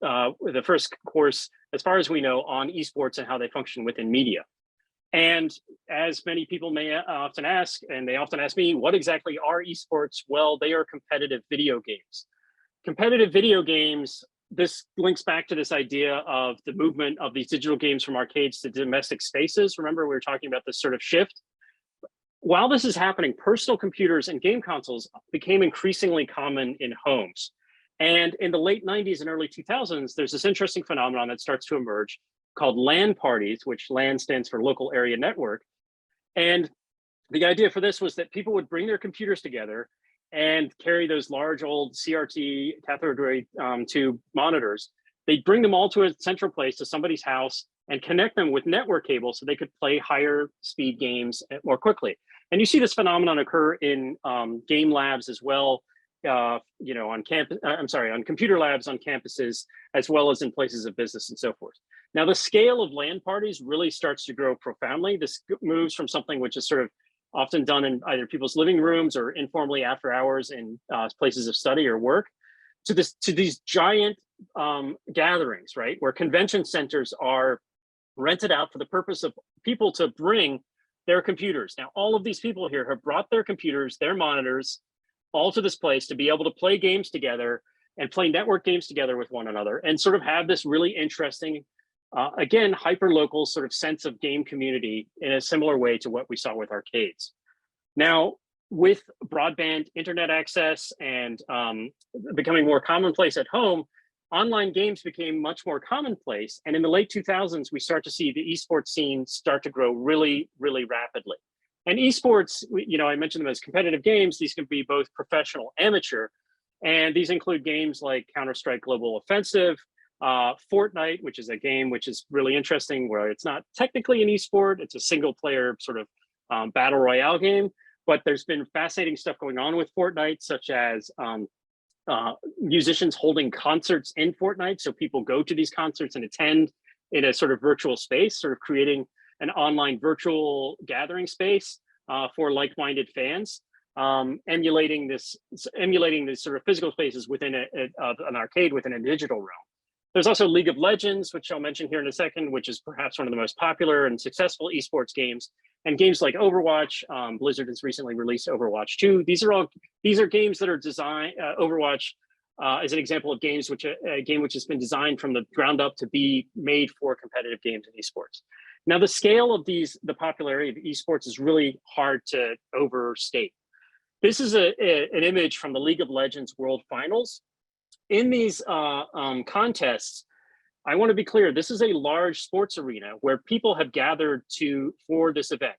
the first course, as far as we know, on esports and how they function within media. And as many people may often ask, and they often ask me, what exactly are esports? Well, they are competitive video games. Competitive video games, this links back to this idea of the movement of these digital games from arcades to domestic spaces. Remember, we were talking about this sort of shift. While this is happening, personal computers and game consoles became increasingly common in homes. And in the late 90s and early 2000s, there's this interesting phenomenon that starts to emerge called LAN parties, which LAN stands for local area network. And the idea for this was that people would bring their computers together and carry those large old CRT cathode ray tube monitors. They'd bring them all to a central place, to somebody's house, and connect them with network cables so they could play higher speed games more quickly. And you see this phenomenon occur in game labs as well, on computer labs on campuses, as well as in places of business and so forth. Now, the scale of LAN parties really starts to grow profoundly. This moves from something which is sort of often done in either people's living rooms or informally after hours in places of study or work, to these giant gatherings, right, where convention centers are rented out for the purpose of people to bring their computers. Now, all of these people here have brought their computers, their monitors, all to this place to be able to play games together and play network games together with one another, and sort of have this really interesting, again, hyper-local sort of sense of game community in a similar way to what we saw with arcades. Now, with broadband internet access and becoming more commonplace at home, online games became much more commonplace. And in the late 2000s, we start to see the esports scene start to grow really, really rapidly. And esports, I mentioned them as competitive games. These can be both professional, amateur, and these include games like Counter-Strike Global Offensive, Fortnite, which is a game which is really interesting, where it's not technically an esport, it's a single player sort of battle royale game, but there's been fascinating stuff going on with Fortnite, such as musicians holding concerts in Fortnite. So people go to these concerts and attend in a sort of virtual space, sort of creating an online virtual gathering space for like-minded fans, emulating these sort of physical spaces within an arcade within a digital realm. There's also League of Legends, which I'll mention here in a second, which is perhaps one of the most popular and successful esports games. And games like Overwatch, Blizzard has recently released Overwatch 2. These are games that are designed, Overwatch is an example of games which a game which has been designed from the ground up to be made for competitive games in esports. Now, the scale of the popularity of esports is really hard to overstate. This is an image from the League of Legends World Finals. In these contests, I want to be clear, this is a large sports arena where people have gathered for this event.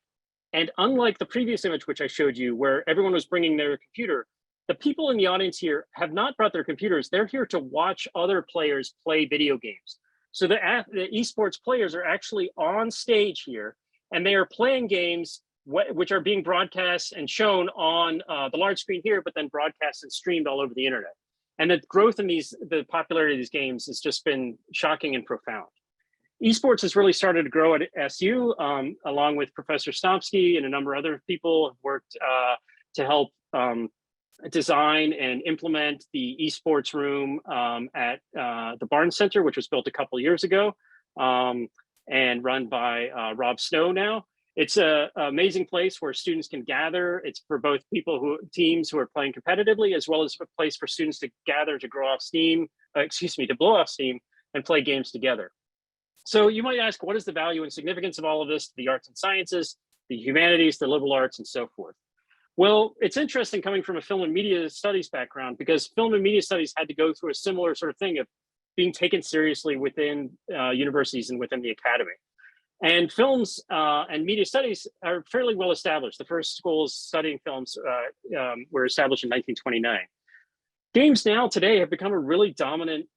And unlike the previous image, which I showed you, where everyone was bringing their computer, the people in the audience here have not brought their computers. They're here to watch other players play video games. So the esports players are actually on stage here, and they are playing games which are being broadcast and shown on the large screen here, but then broadcast and streamed all over the internet. And the growth in the popularity of these games has just been shocking and profound. Esports has really started to grow at SU, along with Professor Stomsky and a number of other people have worked to help design and implement the esports room at the Barnes Center, which was built a couple of years ago and run by Rob Snow now. It's an amazing place where students can gather. It's for both teams who are playing competitively, as well as a place for students to gather to blow off steam and play games together. So you might ask, what is the value and significance of all of this to the arts and sciences, the humanities, the liberal arts, and so forth? Well, it's interesting coming from a film and media studies background, because film and media studies had to go through a similar sort of thing of being taken seriously within universities and within the academy. And films and media studies are fairly well established. The first schools studying films were established in 1929. Games now today have become a really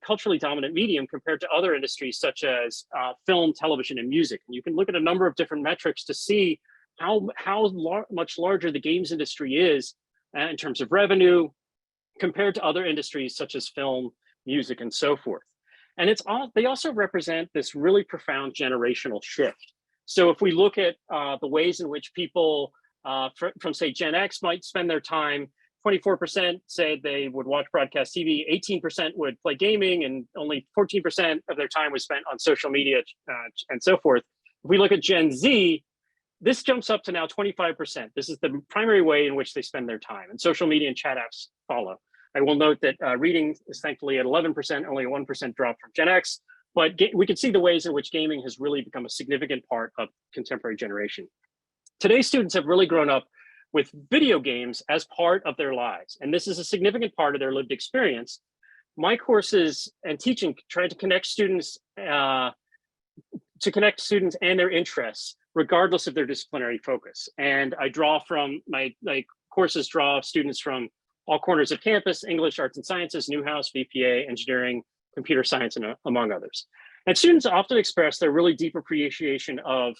culturally dominant medium compared to other industries such as film, television, and music. And you can look at a number of different metrics to see how much larger the games industry is in terms of revenue compared to other industries such as film, music, and so forth. And they also represent this really profound generational shift. So if we look at the ways in which people from say Gen X might spend their time, 24% said they would watch broadcast TV, 18% would play gaming, and only 14% of their time was spent on social media and so forth. If we look at Gen Z, this jumps up to now 25%. This is the primary way in which they spend their time, and social media and chat apps follow. I will note that reading is thankfully at 11%, only a 1% drop from Gen X, but we can see the ways in which gaming has really become a significant part of contemporary generation. Today's students have really grown up with video games as part of their lives, and this is a significant part of their lived experience. My courses and teaching try to connect students and their interests, regardless of their disciplinary focus. And I draw from my courses draw students from all corners of campus: English, arts and sciences, Newhouse, VPA, engineering, computer science, and among others. And students often express their really deep appreciation of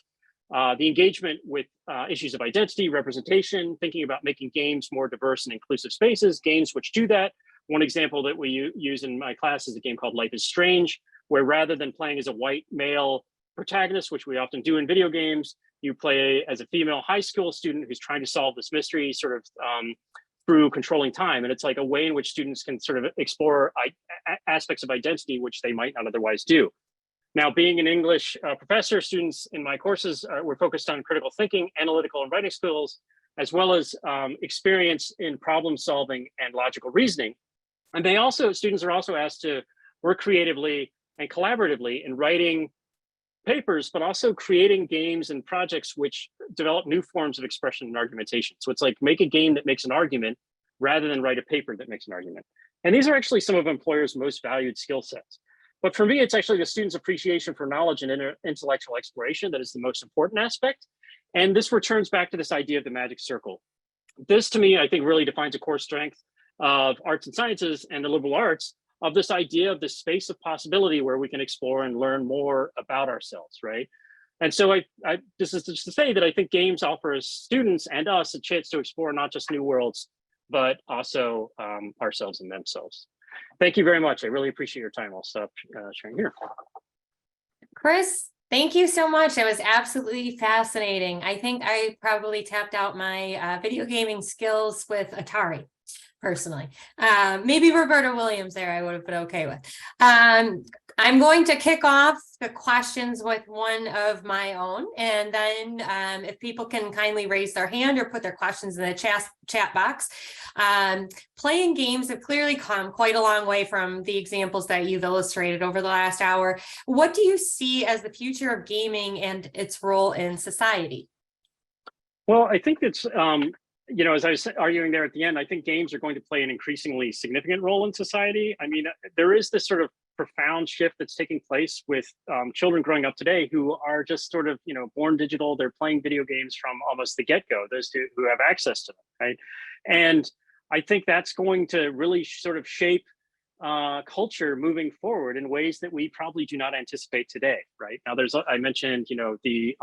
the engagement with issues of identity, representation, thinking about making games more diverse and inclusive spaces, games which do that. One example that we use in my class is a game called Life is Strange, where rather than playing as a white male protagonist, which we often do in video games, you play as a female high school student who's trying to solve this mystery sort of through controlling time. And it's like a way in which students can sort of explore aspects of identity which they might not otherwise do. Now, being an English professor, students in my courses were focused on critical thinking, analytical and writing skills, as well as experience in problem solving and logical reasoning. And students are also asked to work creatively and collaboratively in writing papers, but also creating games and projects which develop new forms of expression and argumentation. So it's like make a game that makes an argument rather than write a paper that makes an argument. And these are actually some of employers' most valued skill sets. But for me, it's actually the students' appreciation for knowledge and intellectual exploration that is the most important aspect. And this returns back to this idea of the magic circle. This, to me, I think really defines a core strength of arts and sciences and the liberal arts, of this idea of this space of possibility where we can explore and learn more about ourselves, right? And so this is just to say that I think games offer students and us a chance to explore not just new worlds, but also ourselves and themselves. Thank you very much. I really appreciate your time. I'll stop sharing here. Chris, thank you so much. It was absolutely fascinating. I think I probably tapped out my video gaming skills with Atari. personally. Maybe Roberta Williams there I would have been okay with. I'm going to kick off the questions with one of my own, and then if people can kindly raise their hand or put their questions in the chat box. Playing games have clearly come quite a long way from the examples that you've illustrated over the last hour. What do you see as the future of gaming and its role in society? Well, I think that's, you know, as I was arguing there at the end, I think games are going to play an increasingly significant role in society. I mean, there is this sort of profound shift that's taking place with children growing up today who are just sort of, you know, born digital. They're playing video games from almost the get-go, those who have access to them, right? And I think that's going to really sort of shape culture moving forward in ways that we probably do not anticipate today, right? Now, I mentioned, you know, the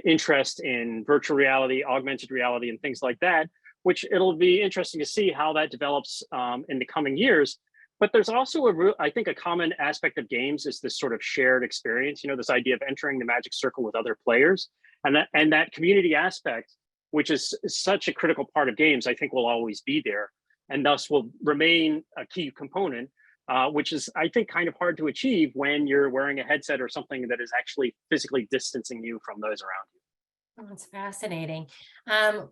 interest in virtual reality, augmented reality, and things like that, which it'll be interesting to see how that develops in the coming years. But there's also I think a common aspect of games is this sort of shared experience, you know, this idea of entering the magic circle with other players, and that community aspect, which is such a critical part of games, I think will always be there, and thus will remain a key component, which is, I think, kind of hard to achieve when you're wearing a headset or something that is actually physically distancing you from those around you. Oh, that's fascinating.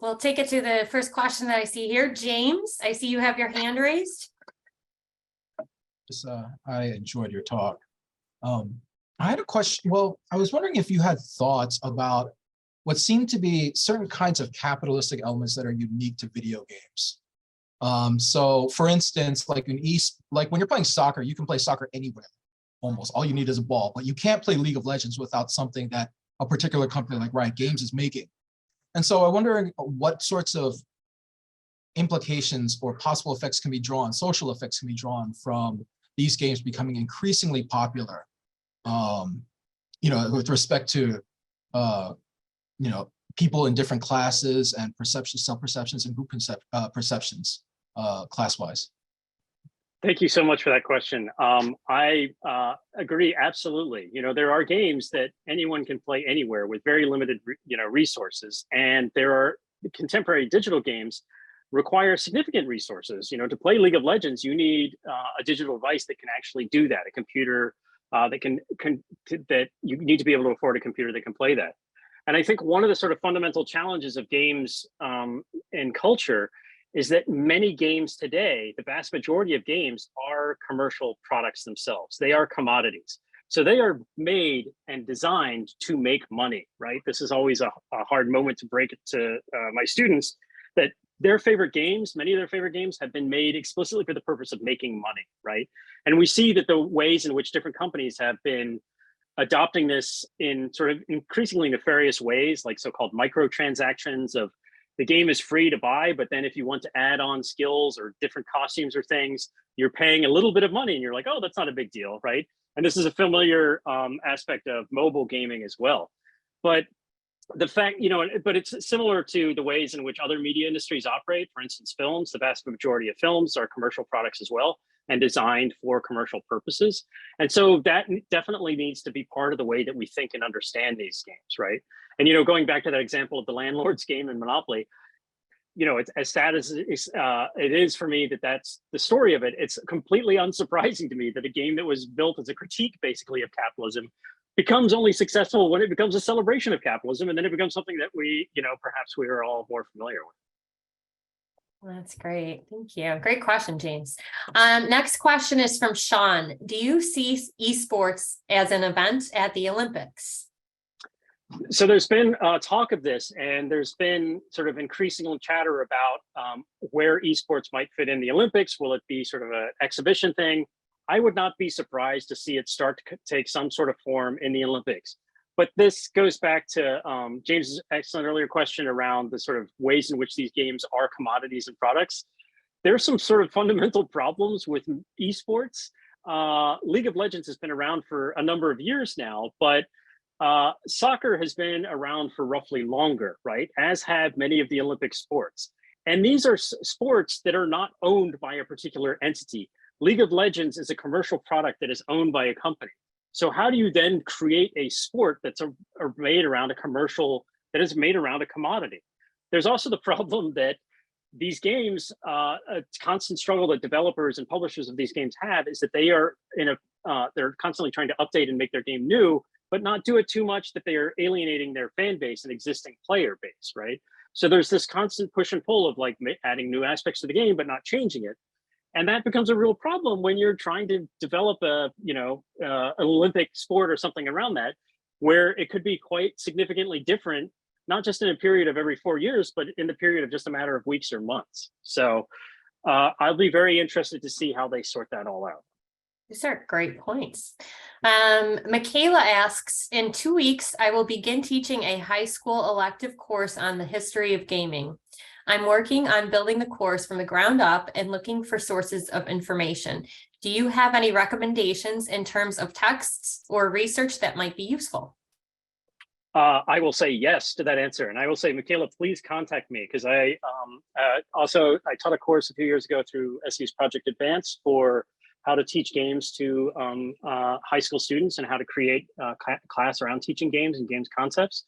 We'll take it to the first question that I see here. James, I see you have your hand raised. I enjoyed your talk. I had a question. Well, I was wondering if you had thoughts about what seem to be certain kinds of capitalistic elements that are unique to video games. So for instance, like when you're playing soccer, you can play soccer anywhere, almost. All you need is a ball, but you can't play League of Legends without something that a particular company like Riot Games is making. And so I'm wondering what sorts of implications or possible effects can be drawn, social effects can be drawn from these games becoming increasingly popular, you know, with respect to, you know, people in different classes and perceptions, self-perceptions, and group perceptions, class-wise. Thank you so much for that question. I agree, absolutely. You know, there are games that anyone can play anywhere with very limited, you know, resources, and there are contemporary digital games require significant resources. You know, to play League of Legends, you need a digital device that can actually do that, a computer that you need to be able to afford a computer that can play that. And I think one of the sort of fundamental challenges of games in culture is that many games today, the vast majority of games, are commercial products themselves. They are commodities. So they are made and designed to make money, right? This is always a hard moment to break it to my students, that their favorite games, many of their favorite games, have been made explicitly for the purpose of making money, right? And we see that the ways in which different companies have been adopting this in sort of increasingly nefarious ways, like so-called microtransactions of the game is free to buy, but then if you want to add on skills or different costumes or things, you're paying a little bit of money and you're like, oh, that's not a big deal, right? And this is a familiar aspect of mobile gaming as well. But the fact, you know, but it's similar to the ways in which other media industries operate. For instance, films, the vast majority of films are commercial products as well and designed for commercial purposes. And so that definitely needs to be part of the way that we think and understand these games, right? And, you know, going back to that example of the landlord's game in Monopoly, you know, it's as sad as it is for me that that's the story of it. It's completely unsurprising to me that a game that was built as a critique, basically, of capitalism becomes only successful when it becomes a celebration of capitalism, and then it becomes something that we, you know, perhaps we are all more familiar with. That's great. Thank you. Great question, James. Next question is from Sean. Do you see esports as an event at the Olympics? So there's been talk of this, and there's been sort of increasing chatter about where esports might fit in the Olympics. Will it be sort of an exhibition thing? I would not be surprised to see it start to take some sort of form in the Olympics. But this goes back to James's excellent earlier question around the sort of ways in which these games are commodities and products. There's some sort of fundamental problems with esports. League of Legends has been around for a number of years now, but soccer has been around for roughly longer, right? As have many of the Olympic sports. And these are sports that are not owned by a particular entity. League of Legends is a commercial product that is owned by a company. So how do you then create a sport that's made around a commercial, that is made around a commodity? There's also the problem that these games, a constant struggle that developers and publishers of these games have is that they are they're constantly trying to update and make their game new, but not do it too much that they are alienating their fan base and existing player base, right? So there's this constant push and pull of like adding new aspects to the game, but not changing it. And that becomes a real problem when you're trying to develop an Olympic sport or something around that, where it could be quite significantly different, not just in a period of every 4 years, but in the period of just a matter of weeks or months. So I'll be very interested to see how they sort that all out. These are great points. Michaela asks, in 2 weeks, I will begin teaching a high school elective course on the history of gaming. I'm working on building the course from the ground up and looking for sources of information. Do you have any recommendations in terms of texts or research that might be useful? I will say yes to that answer. And I will say, Michaela, please contact me, because I taught a course a few years ago through SU's Project Advance for how to teach games to high school students and how to create a class around teaching games and games concepts.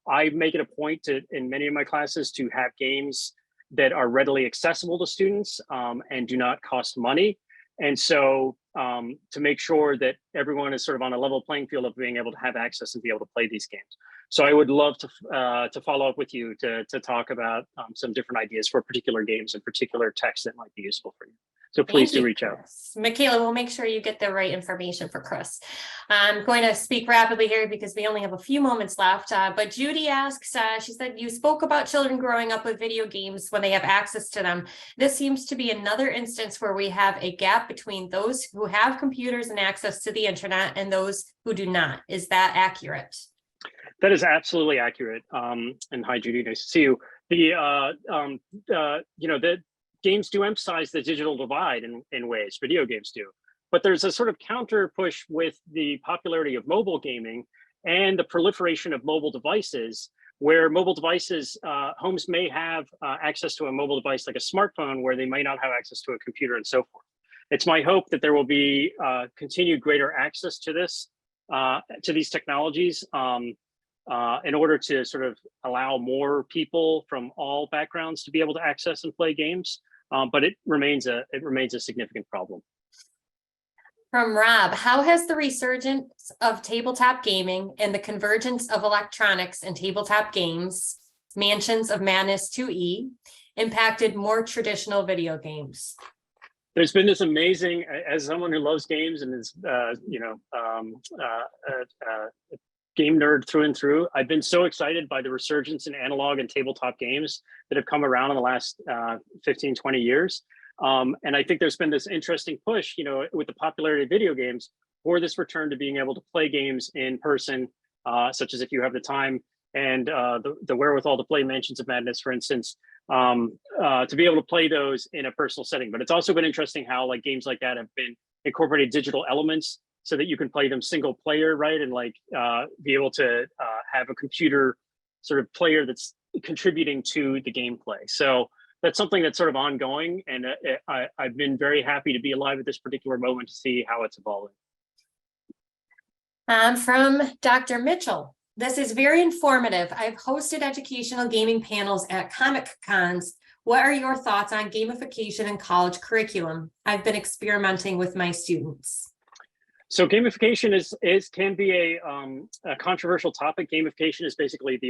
I make it a point in many of my classes to have games that are readily accessible to students and do not cost money. And so to make sure that everyone is sort of on a level playing field of being able to have access and be able to play these games. So I would love to follow up with you to talk about some different ideas for particular games and particular texts that might be useful for you. So please do reach out. Michaela, we'll make sure you get the right information for Chris. I'm going to speak rapidly here because we only have a few moments left. But Judy asks, she said, you spoke about children growing up with video games when they have access to them. This seems to be another instance where we have a gap between those who have computers and access to the internet and those who do not. Is that accurate? That is absolutely accurate. And hi, Judy, nice to see you. The games do emphasize the digital divide in ways, video games do. But there's a sort of counter push with the popularity of mobile gaming and the proliferation of mobile devices, where mobile devices, homes may have access to a mobile device like a smartphone, where they might not have access to a computer and so forth. It's my hope that there will be continued greater access to these technologies in order to sort of allow more people from all backgrounds to be able to access and play games. But it remains a significant problem. From Rob, how has the resurgence of tabletop gaming and the convergence of electronics and tabletop games, Mansions of Madness 2E, impacted more traditional video games? There's been this amazing, as someone who loves games and is, game nerd through and through, I've been so excited by the resurgence in analog and tabletop games that have come around in the last 15, 20 years. And I think there's been this interesting push, with the popularity of video games, for this return to being able to play games in person, such as if you have the time and the wherewithal to play Mansions of Madness, for instance, to be able to play those in a personal setting. But it's also been interesting how games like that have been incorporated digital elements so that you can play them single player, right? And be able to have a computer sort of player that's contributing to the gameplay. So that's something that's sort of ongoing. And I've been very happy to be alive at this particular moment to see how it's evolving. From Dr. Mitchell, this is very informative. I've hosted educational gaming panels at Comic Cons. What are your thoughts on gamification in college curriculum? I've been experimenting with my students. So gamification can be a controversial topic. Gamification is basically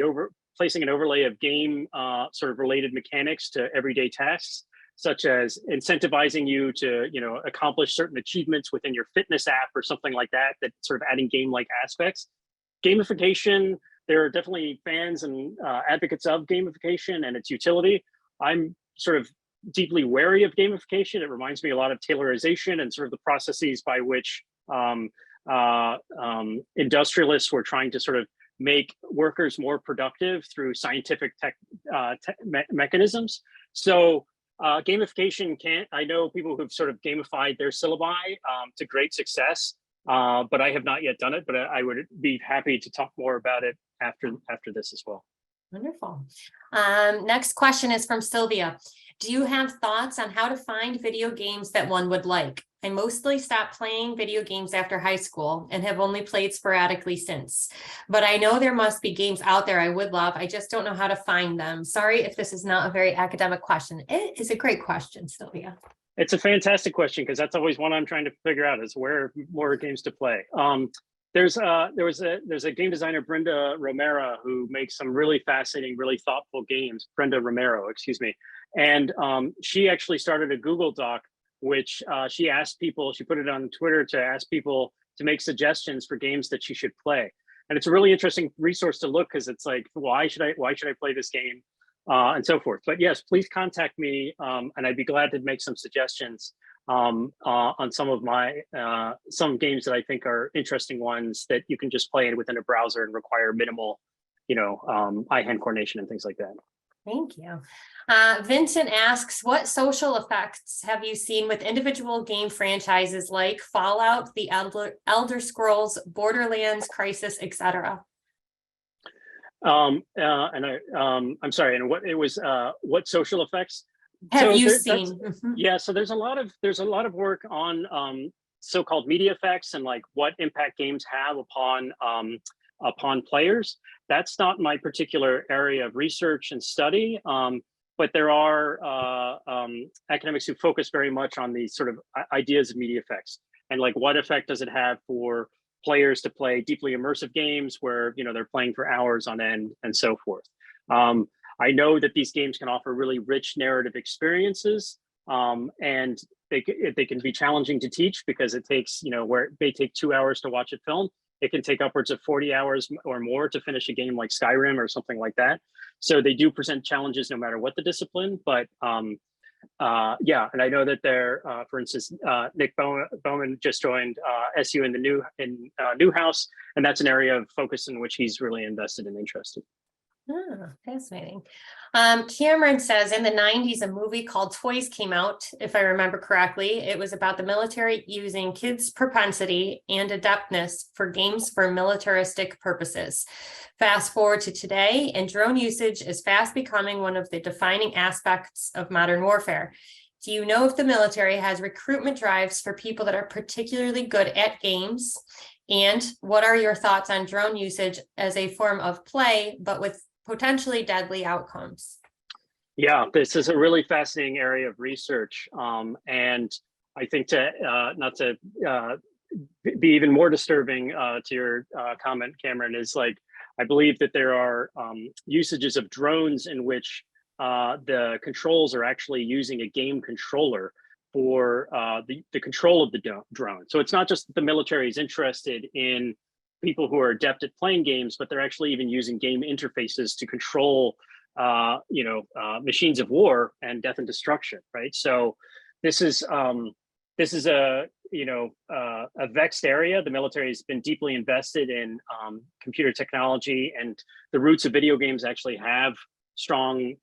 placing an overlay of game sort of related mechanics to everyday tasks, such as incentivizing you to accomplish certain achievements within your fitness app or something like that. That sort of adding game-like aspects. Gamification, there are definitely fans and advocates of gamification and its utility. I'm sort of deeply wary of gamification. It reminds me a lot of Taylorization and sort of the processes by which industrialists were trying to sort of make workers more productive through scientific mechanisms. So gamification I know people who've sort of gamified their syllabi to great success, but I have not yet done it, but I would be happy to talk more about it after this as well. Wonderful. Next question is from Sylvia. Do you have thoughts on how to find video games that one would like? I mostly stopped playing video games after high school and have only played sporadically since. But I know there must be games out there I would love. I just don't know how to find them. Sorry if this is not a very academic question. It is a great question, Sylvia. It's a fantastic question because that's always one I'm trying to figure out is where more games to play. There's a game designer, Brenda Romero, who makes some really fascinating, really thoughtful games. Brenda Romero, excuse me. And she actually started a Google Doc, which she asked people, she put it on Twitter to ask people to make suggestions for games that she should play. And it's a really interesting resource to look because it's like, why should I play this game? And so forth. But yes, please contact me and I'd be glad to make some suggestions on some of my some games that I think are interesting ones that you can just play within a browser and require minimal, eye-hand coordination and things like that. Thank you. Vincent asks, what social effects have you seen with individual game franchises like Fallout, the Elder Scrolls, Borderlands, Crisis, etc.? I'm sorry, and what social effects Have you seen? Yeah, so there's a lot of work on so-called media effects and like what impact games have upon players. That's not my particular area of research and study, but there are academics who focus very much on these sort of ideas of media effects and like what effect does it have for players to play deeply immersive games where they're playing for hours on end and so forth. I know that these games can offer really rich narrative experiences, and they can be challenging to teach because it takes where it may take 2 hours to watch a film, it can take upwards of 40 hours or more to finish a game like Skyrim or something like that. So they do present challenges no matter what the discipline, but yeah, and I know that there, for instance, Nick Bowman just joined SU in the Newhouse, and that's an area of focus in which he's really invested and interested. Oh, fascinating. Cameron says in the 90s, a movie called Toys came out, if I remember correctly. It was about the military using kids' propensity and adeptness for games for militaristic purposes. Fast forward to today, and drone usage is fast becoming one of the defining aspects of modern warfare. Do you know if the military has recruitment drives for people that are particularly good at games? And what are your thoughts on drone usage as a form of play, but with potentially deadly outcomes? Yeah, this is a really fascinating area of research. And I think not to be even more disturbing to your comment, Cameron, is like, I believe that there are usages of drones in which the controls are actually using a game controller for the control of the drone. So it's not just that the military is interested in people who are adept at playing games, but they're actually even using game interfaces to control machines of war and death and destruction, right? So this is a vexed area. The military has been deeply invested in computer technology, and the roots of video games actually have strong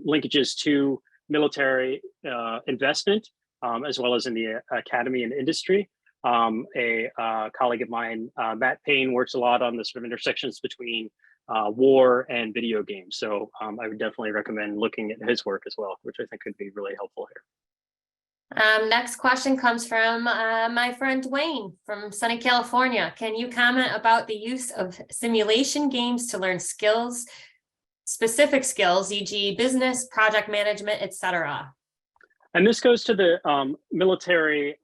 linkages to military investment, as well as in the academy and industry. A colleague of mine, Matt Payne, works a lot on the sort of intersections between war and video games. So I would definitely recommend looking at his work as well, which I think could be really helpful here. Next question comes from my friend Dwayne from sunny California. Can you comment about the use of simulation games to learn skills, specific skills, e.g. business, project management, etc.? And this goes to the military,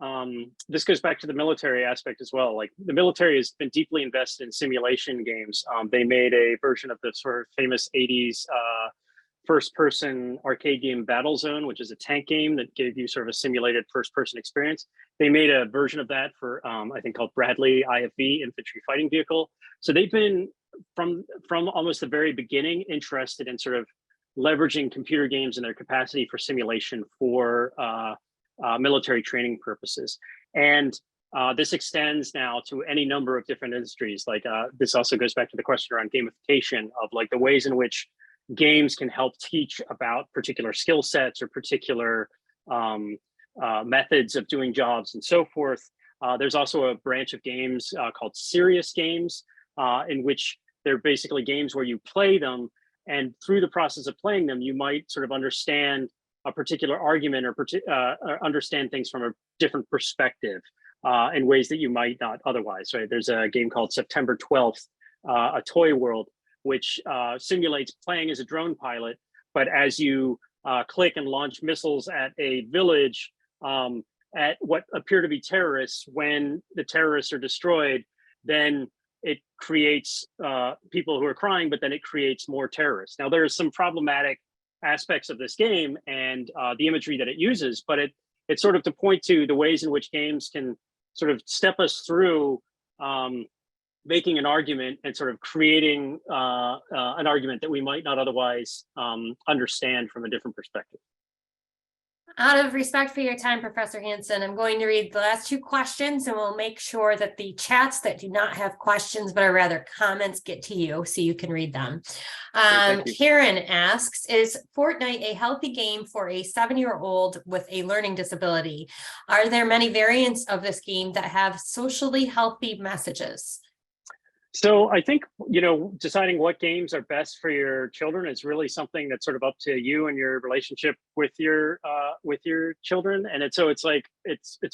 this goes back to the military aspect as well. Like the military has been deeply invested in simulation games. They made a version of the sort of famous 80s first-person arcade game Battlezone, which is a tank game that gave you sort of a simulated first-person experience. They made a version of that for, I think, called Bradley IFV, Infantry Fighting Vehicle. So they've been, from almost the very beginning, interested in sort of leveraging computer games and their capacity for simulation for military training purposes. And this extends now to any number of different industries. Like this also goes back to the question around gamification of like the ways in which games can help teach about particular skill sets or particular methods of doing jobs and so forth. There's also a branch of games called serious games, in which they're basically games where you play them, and through the process of playing them, you might sort of understand a particular argument or understand things from a different perspective in ways that you might not otherwise, right? There's a game called September 12th, a toy world, which simulates playing as a drone pilot, but as you click and launch missiles at a village at what appear to be terrorists, when the terrorists are destroyed, then it creates people who are crying, but then it creates more terrorists. Now, there's some problematic aspects of this game and the imagery that it uses, but it's sort of to point to the ways in which games can sort of step us through making an argument and sort of creating an argument that we might not otherwise understand from a different perspective. Out of respect for your time, Professor Hanson, I'm going to read the last two questions, and we'll make sure that the chats that do not have questions, but are rather comments, get to you so you can read them. Karen asks, is Fortnite a healthy game for a 7-year-old with a learning disability? Are there many variants of this game that have socially healthy messages? So I think, deciding what games are best for your children is really something that's sort of up to you and your relationship with your children. And it's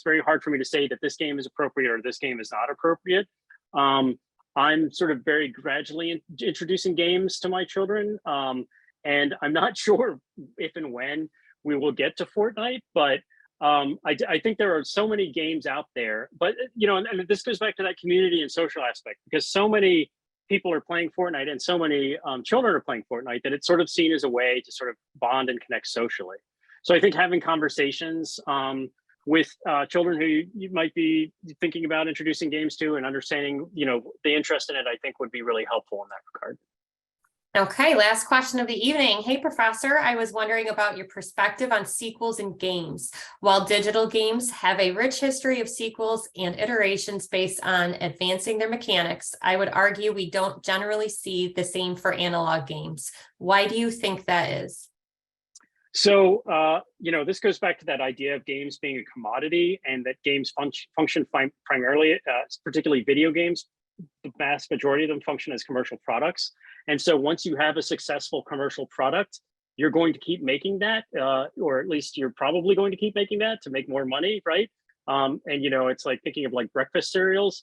very hard for me to say that this game is appropriate or this game is not appropriate. I'm sort of very gradually introducing games to my children. And I'm not sure if and when we will get to Fortnite, but I think there are so many games out there, but and this goes back to that community and social aspect, because so many people are playing Fortnite and so many children are playing Fortnite that it's sort of seen as a way to sort of bond and connect socially. So I think having conversations with children who you might be thinking about introducing games to and understanding, the interest in it, I think would be really helpful in that regard. Okay, last question of the evening. Hey, Professor, I was wondering about your perspective on sequels in games. While digital games have a rich history of sequels and iterations based on advancing their mechanics, I would argue we don't generally see the same for analog games. Why do you think that is? So, this goes back to that idea of games being a commodity and that games function primarily, particularly video games, the vast majority of them function as commercial products. And so once you have a successful commercial product, you're going to keep making that, or at least you're probably going to keep making that to make more money, right? And it's like thinking of like breakfast cereals.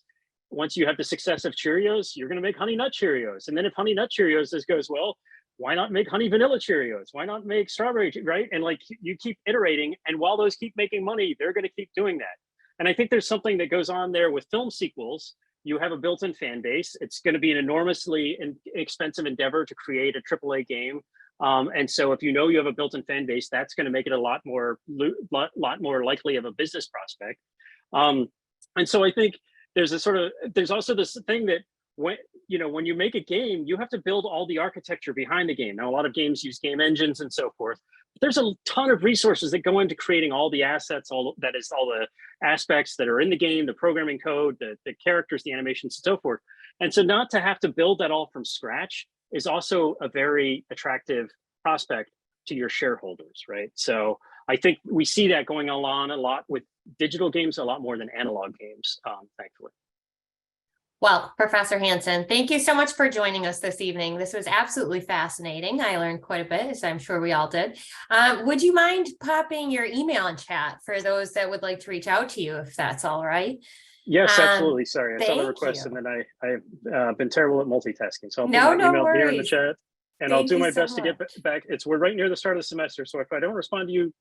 Once you have the success of Cheerios, you're going to make Honey Nut Cheerios. And then if Honey Nut Cheerios goes well, why not make Honey Vanilla Cheerios? Why not make strawberry, right? And like you keep iterating, and while those keep making money, they're going to keep doing that. And I think there's something that goes on there with film sequels. You have a built-in fan base. It's going to be an enormously expensive endeavor to create a AAA game. And so if you have a built-in fan base, that's going to make it a lot more likely of a business prospect. And so I think there's also this thing that when you make a game, you have to build all the architecture behind the game. Now, a lot of games use game engines and so forth. But there's a ton of resources that go into creating all the assets, all the aspects that are in the game, the programming code, the characters, the animations, and so forth. And so not to have to build that all from scratch is also a very attractive prospect to your shareholders, right? So I think we see that going on a lot with digital games, a lot more than analog games, thankfully. Well, Professor Hanson, thank you so much for joining us this evening. This was absolutely fascinating. I learned quite a bit, as I'm sure we all did. Would you mind popping your email in chat for those that would like to reach out to you, if that's all right? Yes, absolutely. Sorry, I saw the request and then I've been terrible at multitasking. So I'll put my email here in the chat, and I'll do my best to get back. We're right near the start of the semester, so if I don't respond to you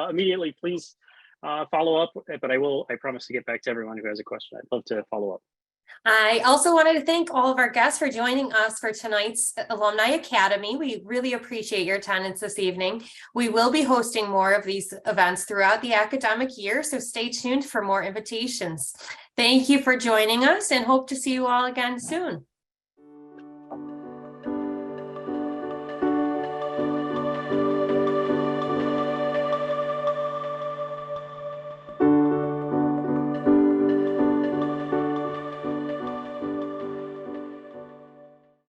immediately, please follow up. But I promise to get back to everyone who has a question. I'd love to follow up. I also wanted to thank all of our guests for joining us for tonight's Alumni Academy. We really appreciate your attendance this evening. We will be hosting more of these events throughout the academic year, so stay tuned for more invitations. Thank you for joining us and hope to see you all again soon.